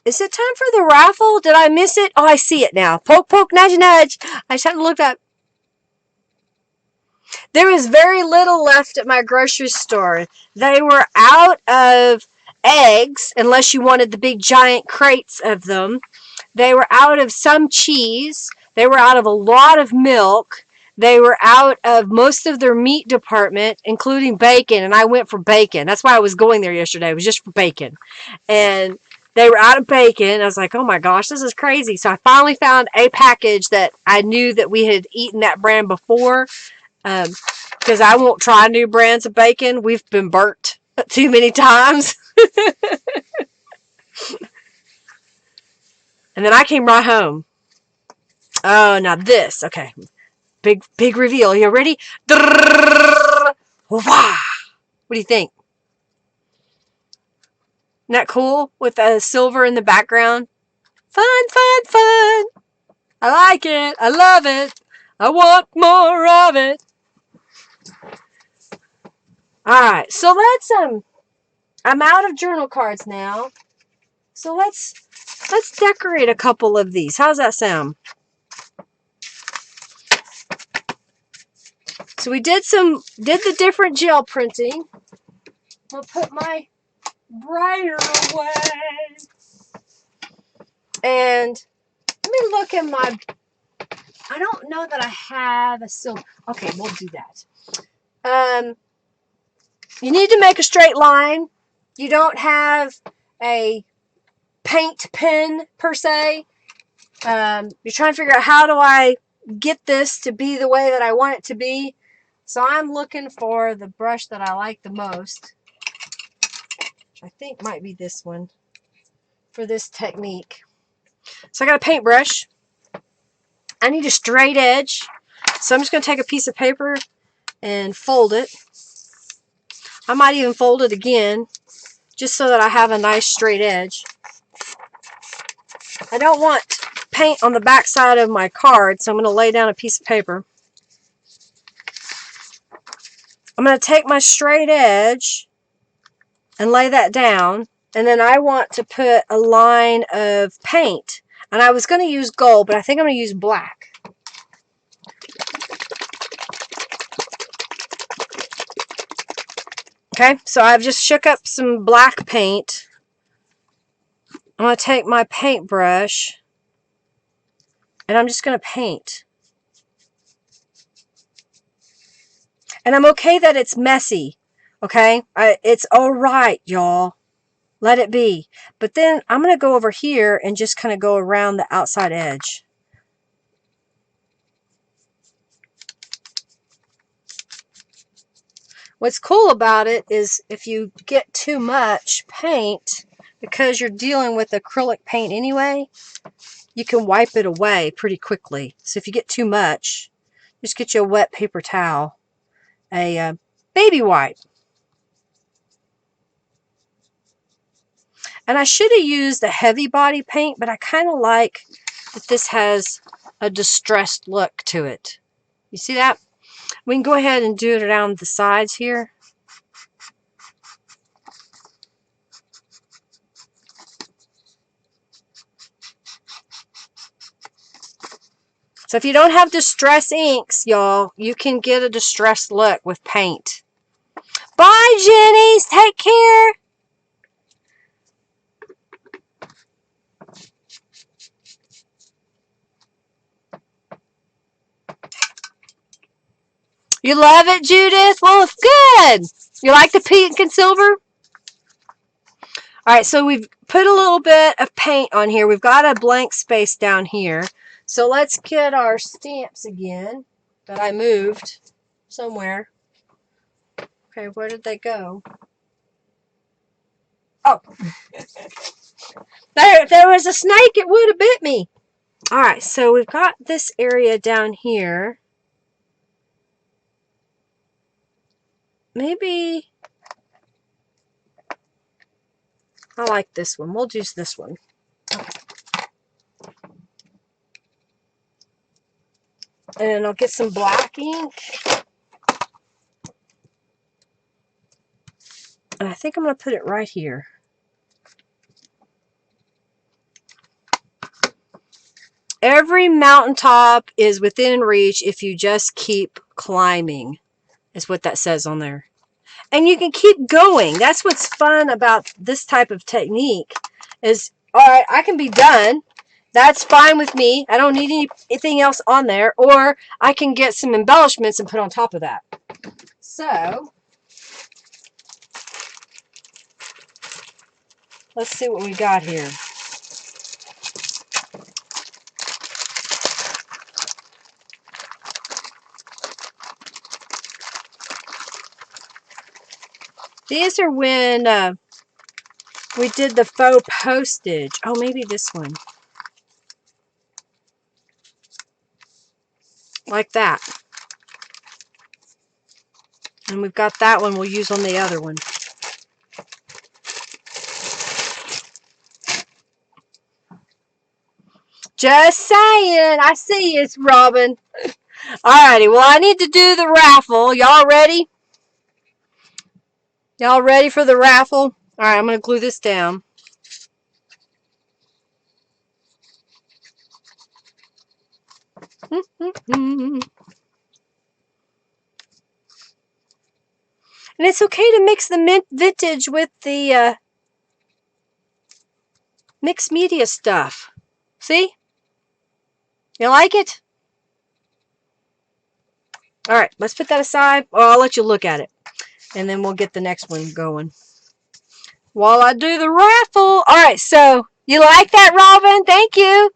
is it time for the raffle? Did I miss it? Oh, I see it now. Poke, poke, nudge, nudge. I just haven't looked up. There was very little left at my grocery store. They were out of eggs, unless you wanted the big giant crates of them. They were out of some cheese. They were out of a lot of milk. They were out of most of their meat department, including bacon, and I went for bacon. That's why I was going there yesterday. It was just for bacon. And they were out of bacon. I was like, oh my gosh, this is crazy. So I finally found a package that I knew that we had eaten that brand before, because I won't try new brands of bacon. We've been burnt too many times. And then I came right home. Oh, now this. Okay. Big reveal. You ready? What do you think? Isn't that cool? With a silver in the background. Fun, fun, fun. I like it. I love it. I want more of it. Alright, so I'm out of journal cards now. So let's decorate a couple of these. How's that sound? So we did the different gel printing. I'll put my brighter away. And let me look in my, I don't know that I have a silver. Okay, we'll do that. You need to make a straight line. You don't have a paint pen per se. You're trying to figure out, how do I get this to be the way that I want it to be? So I'm looking for the brush that I like the most. I think might be this one for this technique. So I got a paintbrush. I need a straight edge. So I'm just going to take a piece of paper and fold it. I might even fold it again just so that I have a nice straight edge. I don't want paint on the back side of my card, so I'm going to lay down a piece of paper. I'm going to take my straight edge and lay that down, and then I want to put a line of paint. And I was going to use gold, but I think I'm going to use black. Okay, so I've just shook up some black paint. I'm going to take my paintbrush, and I'm just going to paint. And I'm okay that it's messy, okay? It's all right, y'all. Let it be. But then I'm going to go over here and just kind of go around the outside edge. What's cool about it is if you get too much paint, because you're dealing with acrylic paint anyway, you can wipe it away pretty quickly. So if you get too much, just get you a wet paper towel, a baby wipe. And I should have used a heavy body paint, but I kind of like that this has a distressed look to it. You see that? We can go ahead and do it around the sides here. So if you don't have distress inks, y'all, you can get a distressed look with paint. Bye, Jennies. Take care. You love it, Judith? Well, it's good. You like the pink and silver? All right, so we've put a little bit of paint on here. We've got a blank space down here. So let's get our stamps again that I moved somewhere. Okay, where did they go? Oh, there was a snake. It would have bit me. All right, so we've got this area down here. Maybe I like this one. We'll use this one. And I'll get some black ink. And I think I'm going to put it right here. Every mountaintop is within reach if you just keep climbing, is what that says on there. And you can keep going. That's what's fun about this type of technique is, all right, I can be done. That's fine with me. I don't need anything else on there. Or I can get some embellishments and put on top of that. So, let's see what we got here. These are when we did the faux postage. Oh, maybe this one. Like that. And we've got that one we'll use on the other one. Just saying. I see you, Robin. Alrighty, well, I need to do the raffle. Y'all ready? Y'all ready for the raffle? Alright, I'm going to glue this down. And it's okay to mix the mint vintage with the mixed media stuff. See? You like it? All right, let's put that aside. Well, I'll let you look at it. And then we'll get the next one going while I do the raffle. All right, so you like that, Robin? Thank you.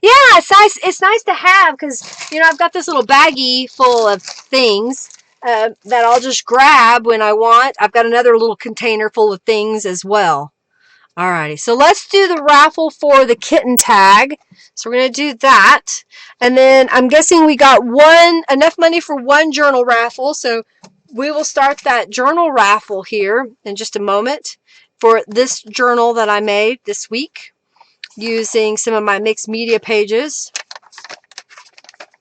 Yeah, it's nice. It's nice to have because, you know, I've got this little baggie full of things that I'll just grab when I want. I've got another little container full of things as well. Alrighty, so let's do the raffle for the kitten tag. So we're going to do that. And then I'm guessing we got enough money for one journal raffle. So we will start that journal raffle here in just a moment for this journal that I made this week using some of my mixed media pages.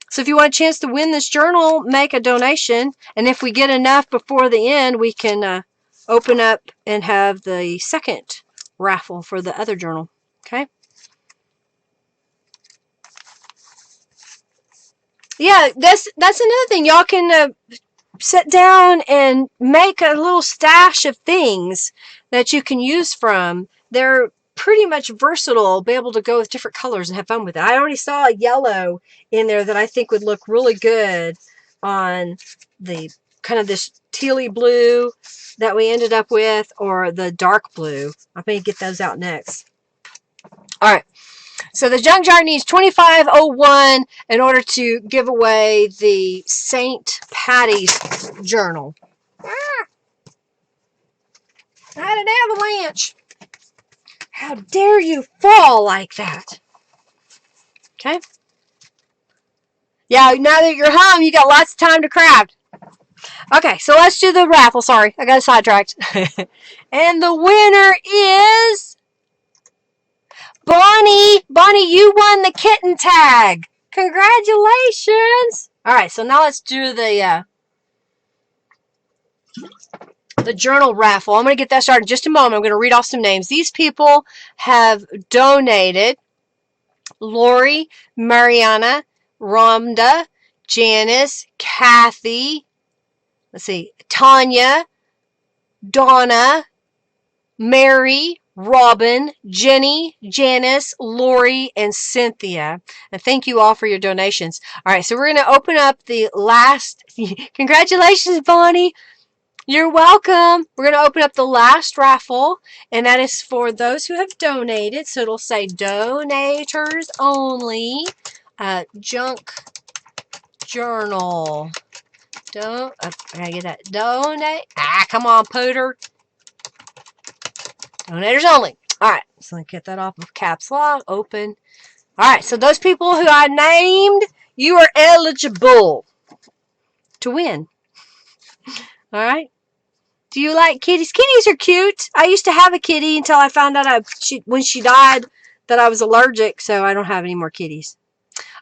So if you want a chance to win this journal, make a donation. And if we get enough before the end, we can open up and have the second raffle for the other journal. Okay? Yeah, that's another thing. Y'all can sit down and make a little stash of things that you can use from. They're pretty much versatile, be able to go with different colors and have fun with it. I already saw a yellow in there that I think would look really good on the kind of this tealy blue that we ended up with, or the dark blue. I may get those out next. All right. So the junk jar needs 2501 in order to give away the St. Patty's journal. Ah, I had an avalanche. How dare you fall like that? Okay. Yeah, now that you're home, you got lots of time to craft. Okay, so let's do the raffle. Sorry, I got sidetracked. And the winner is Bonnie. Bonnie, you won the kitten tag. Congratulations. All right, so now let's do the journal raffle. I'm going to get that started in just a moment. I'm going to read off some names. These people have donated: Lori, Mariana, Rhonda, Janice, Kathy, let's see, Tanya, Donna, Mary, Robin, Jenny, Janice, Lori, and Cynthia. And thank you all for your donations. All right, so we're going to open up the last. Congratulations, Bonnie. You're welcome. We're going to open up the last raffle, and that is for those who have donated. So it'll say donators only. Junk journal. I gotta get that. Donate. Come on, Pooter. Donators only. All right. So let me get that off of caps lock. Open. All right. So those people who I named, you are eligible to win. All right. Do you like kitties? Kitties are cute. I used to have a kitty until I found out when she died that I was allergic, so I don't have any more kitties.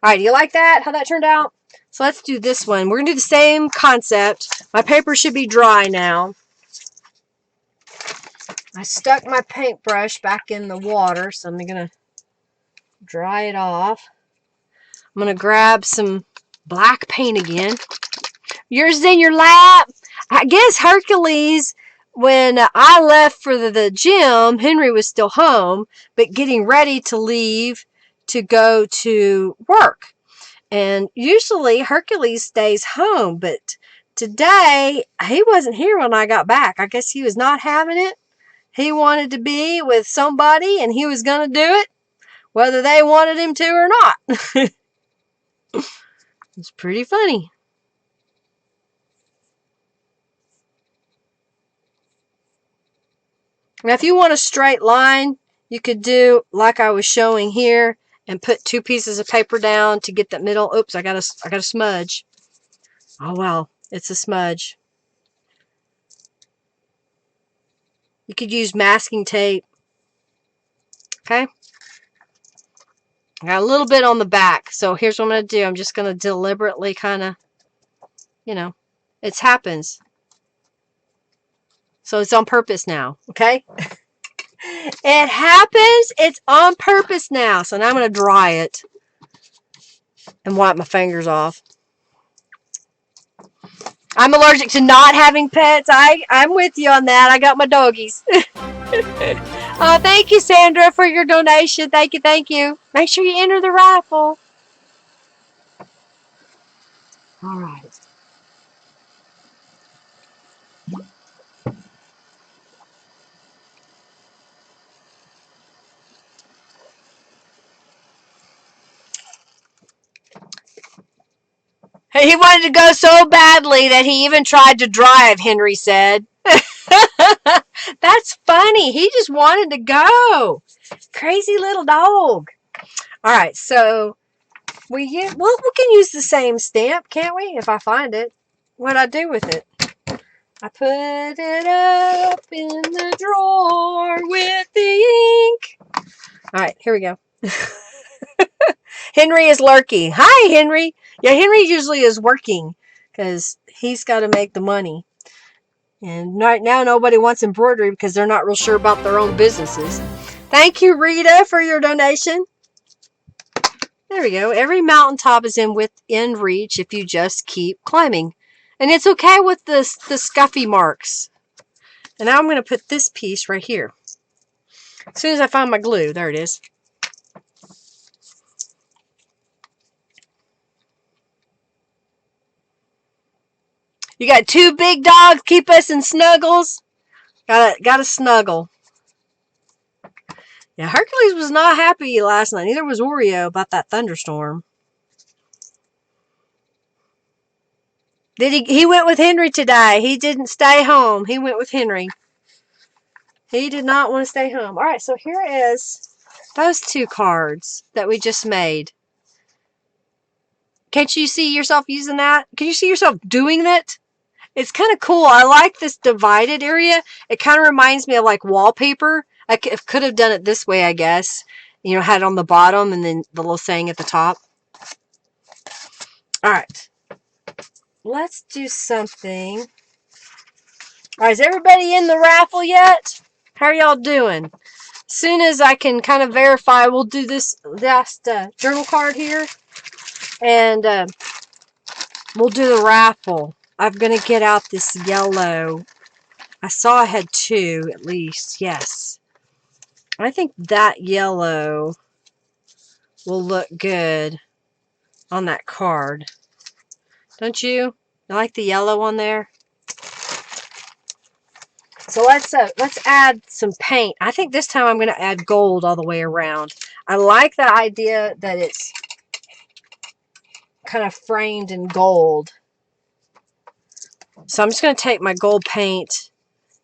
All right, do you like that? How that turned out? So let's do this one. We're going to do the same concept. My paper should be dry now. I stuck my paintbrush back in the water, so I'm going to dry it off. I'm going to grab some black paint again. Yours is in your lap. I guess Hercules, when I left for the gym, Henry was still home, but getting ready to leave to go to work. And usually Hercules stays home, but today he wasn't here when I got back. I guess he was not having it. He wanted to be with somebody, and he was going to do it, whether they wanted him to or not. It's pretty funny. Now, if you want a straight line, you could do like I was showing here and put 2 pieces of paper down to get that middle. Oops, I got a smudge. Oh, wow. It's a smudge. You could use masking tape. Okay. I got a little bit on the back. So here's what I'm going to do. I'm just going to deliberately kind of, it happens. So it's on purpose now. Okay. It happens. It's on purpose now. So now I'm going to dry it and wipe my fingers off. I'm allergic to not having pets. I'm with you on that. I got my doggies. Oh, thank you, Sandra, for your donation. Thank you, thank you. Make sure you enter the raffle. All right. He wanted to go so badly that he even tried to drive, Henry said. That's funny. He just wanted to go. Crazy little dog. All right, so we can use the same stamp, can't we? If I find it. What'd I do with it? I put it up in the drawer with the ink. All right, here we go. Henry is lurking. Hi, Henry. Yeah, Henry usually is working because he's got to make the money. And right now, nobody wants embroidery because they're not real sure about their own businesses. Thank you, Rita, for your donation. There we go. Every mountaintop is within reach if you just keep climbing. And it's okay with the scuffy marks. And now I'm going to put this piece right here. As soon as I find my glue, there it is. You got two big dogs, keep us in snuggles. Gotta snuggle. Yeah, Hercules was not happy last night. Neither was Oreo about that thunderstorm. He went with Henry today. He didn't stay home. He went with Henry. He did not want to stay home. All right, so here is those two cards that we just made. Can't you see yourself using that? Can you see yourself doing that? It's kind of cool. I like this divided area. It kind of reminds me of like wallpaper. I could have done it this way, I guess. You know, had it on the bottom and then the little saying at the top. All right. Let's do something. All right, is everybody in the raffle yet? How are y'all doing? As soon as I can kind of verify, we'll do this last journal card here. And we'll do the raffle. I'm going to get out this yellow. I saw I had two at least. Yes. I think that yellow will look good on that card. Don't you? I like the yellow on there. So let's add some paint. I think this time I'm going to add gold all the way around. I like the idea that it's kind of framed in gold. So I'm just going to take my gold paint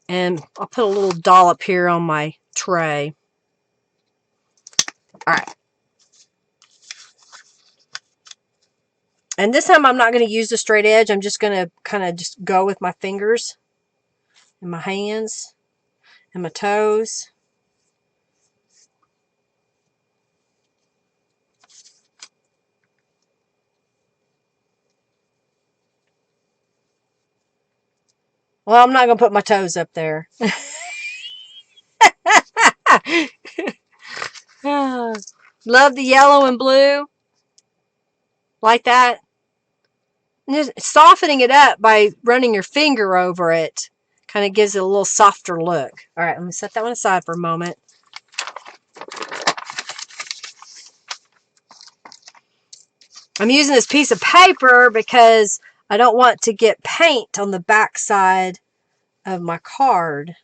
and I'll put a little dollop here on my tray. All right. And this time I'm not going to use the straight edge. I'm just going to kind of just go with my fingers and my hands and my toes. Well, I'm not going to put my toes up there. Love the yellow and blue. Like that. And just softening it up by running your finger over it kind of gives it a little softer look. All right, let me set that one aside for a moment. I'm using this piece of paper because I don't want to get paint on the back side of my card.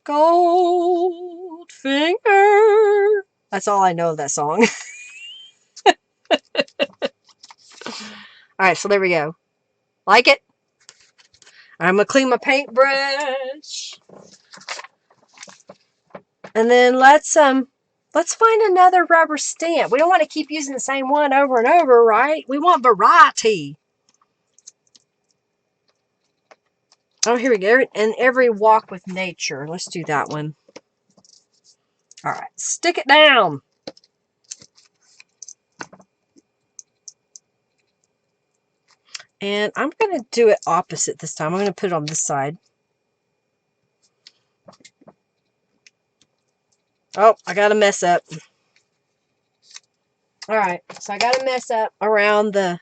Goldfinger. That's all I know of that song. Alright, so there we go. Like it? I'm going to clean my paintbrush. And then let's find another rubber stamp. We don't want to keep using the same one over and over, right? We want variety. Oh, here we go. And every walk with nature. Let's do that one. All right, stick it down. And I'm going to do it opposite this time. I'm going to put it on this side. Oh, I got a mess up. All right, so I got to mess up around the...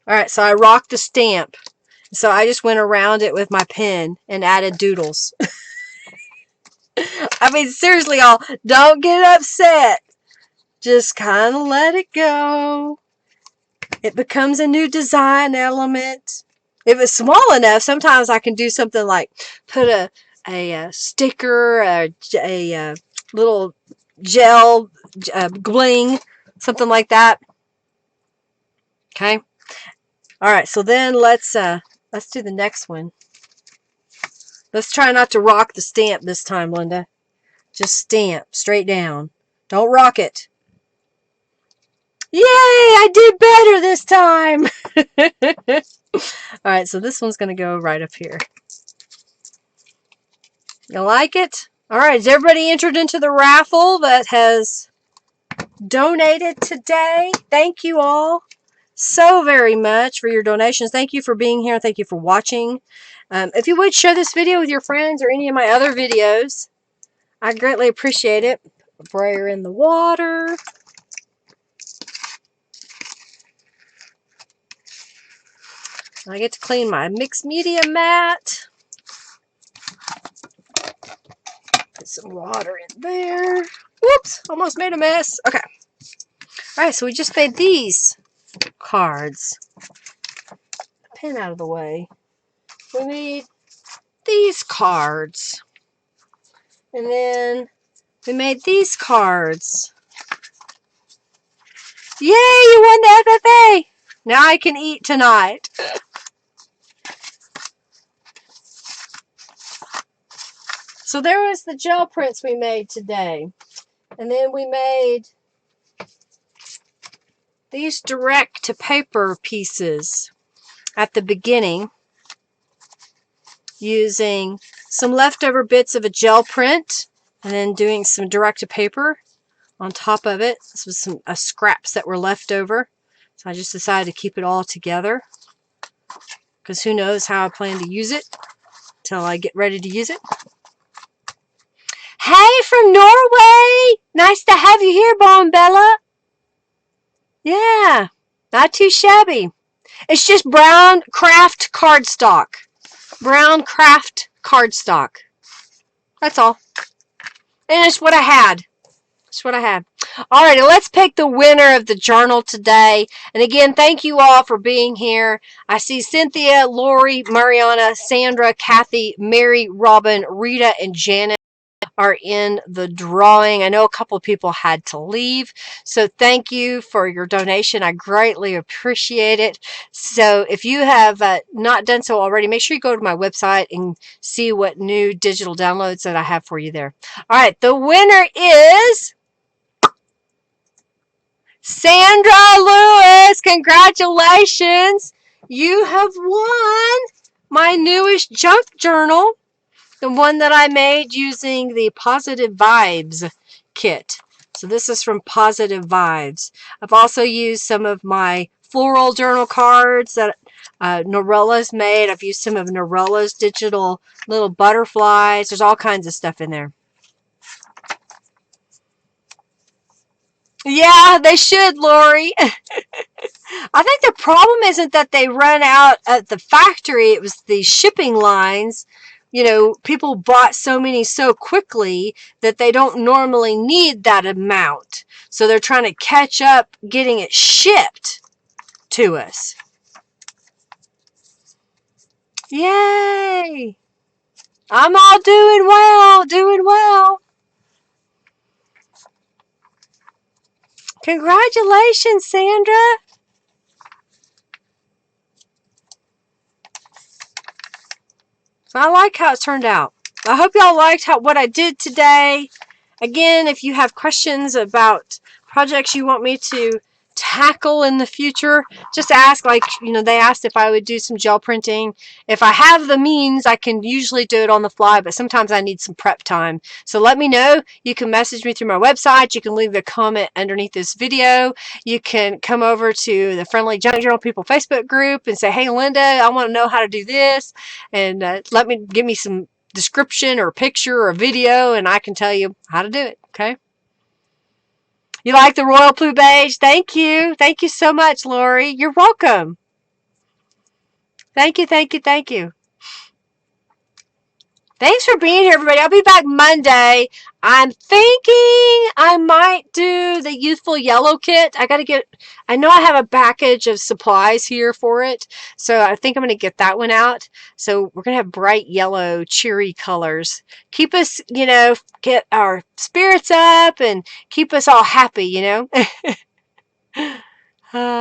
All right, so I rocked the stamp. So I just went around it with my pen and added doodles. I mean, seriously, y'all, don't get upset. Just kind of let it go. It becomes a new design element. If it's small enough, sometimes I can do something like put a sticker, a little gel bling, something like that. Okay. All right. So then let's do the next one. Let's try not to rock the stamp this time, Linda. Just stamp straight down. Don't rock it. Yay! I did better this time. All right, so this one's going to go right up here. You like it? All right, is everybody entered into the raffle that has donated today? Thank you all so very much for your donations. Thank you for being here. Thank you for watching. If you would share this video with your friends or any of my other videos, I greatly appreciate it. Brayer in the water. I get to clean my mixed media mat. Put some water in there. Whoops, almost made a mess. Okay. All right, so we just made these cards. Pen out of the way. We made these cards. And then we made these cards. Yay, you won the FFA! Now I can eat tonight. So there was the gel prints we made today. And then we made these direct to paper pieces at the beginning using some leftover bits of a gel print and then doing some direct to paper on top of it. This was some scraps that were left over. So I just decided to keep it all together because who knows how I plan to use it until I get ready to use it. Hey, from Norway! Nice to have you here, Bombella. Yeah, not too shabby. It's just brown craft cardstock. Brown craft cardstock. That's all. And it's what I had. It's what I had. Alrighty, let's pick the winner of the journal today. And again, thank you all for being here. I see Cynthia, Lori, Mariana, Sandra, Kathy, Mary, Robin, Rita, and Janet are in the drawing. I know a couple of people had to leave, so thank you for your donation. I greatly appreciate it. So if you have not done so already, make sure you go to my website and see what new digital downloads that I have for you there. All right, the winner is Sandra Lewis. Congratulations. You have won my newest junk journal. The one that I made using the Positive Vibes kit. So this is from Positive Vibes. I've also used some of my floral journal cards that Norella's made. I've used some of Norella's digital little butterflies. There's all kinds of stuff in there. Yeah, they should, Lori. I think the problem isn't that they run out at the factory. It was the shipping lines. You know, people bought so many so quickly that they don't normally need that amount. So they're trying to catch up getting it shipped to us. Yay! I'm all doing well, doing well. Congratulations, Sandra. So I like how it turned out. I hope y'all liked what I did today. Again, if you have questions about projects you want me to tackle in the future, just ask. Like, they asked if I would do some gel printing. If I have the means, I can usually do it on the fly, but sometimes I need some prep time. So let me know. You can message me through my website. You can leave a comment underneath this video. You can come over to the Friendly Junk Journal People Facebook group and say, hey, Linda, I want to know how to do this. And give me some description or picture or video, and I can tell you how to do it. Okay. You like the royal blue beige? Thank you. Thank you so much, Lori. You're welcome. Thank you, thank you, thank you. Thanks for being here, everybody. I'll be back Monday. I'm thinking I might do the Youthful Yellow kit. I know I have a package of supplies here for it, so I think I'm going to get that one out. So we're going to have bright yellow, cheery colors. Keep us, get our spirits up and keep us all happy,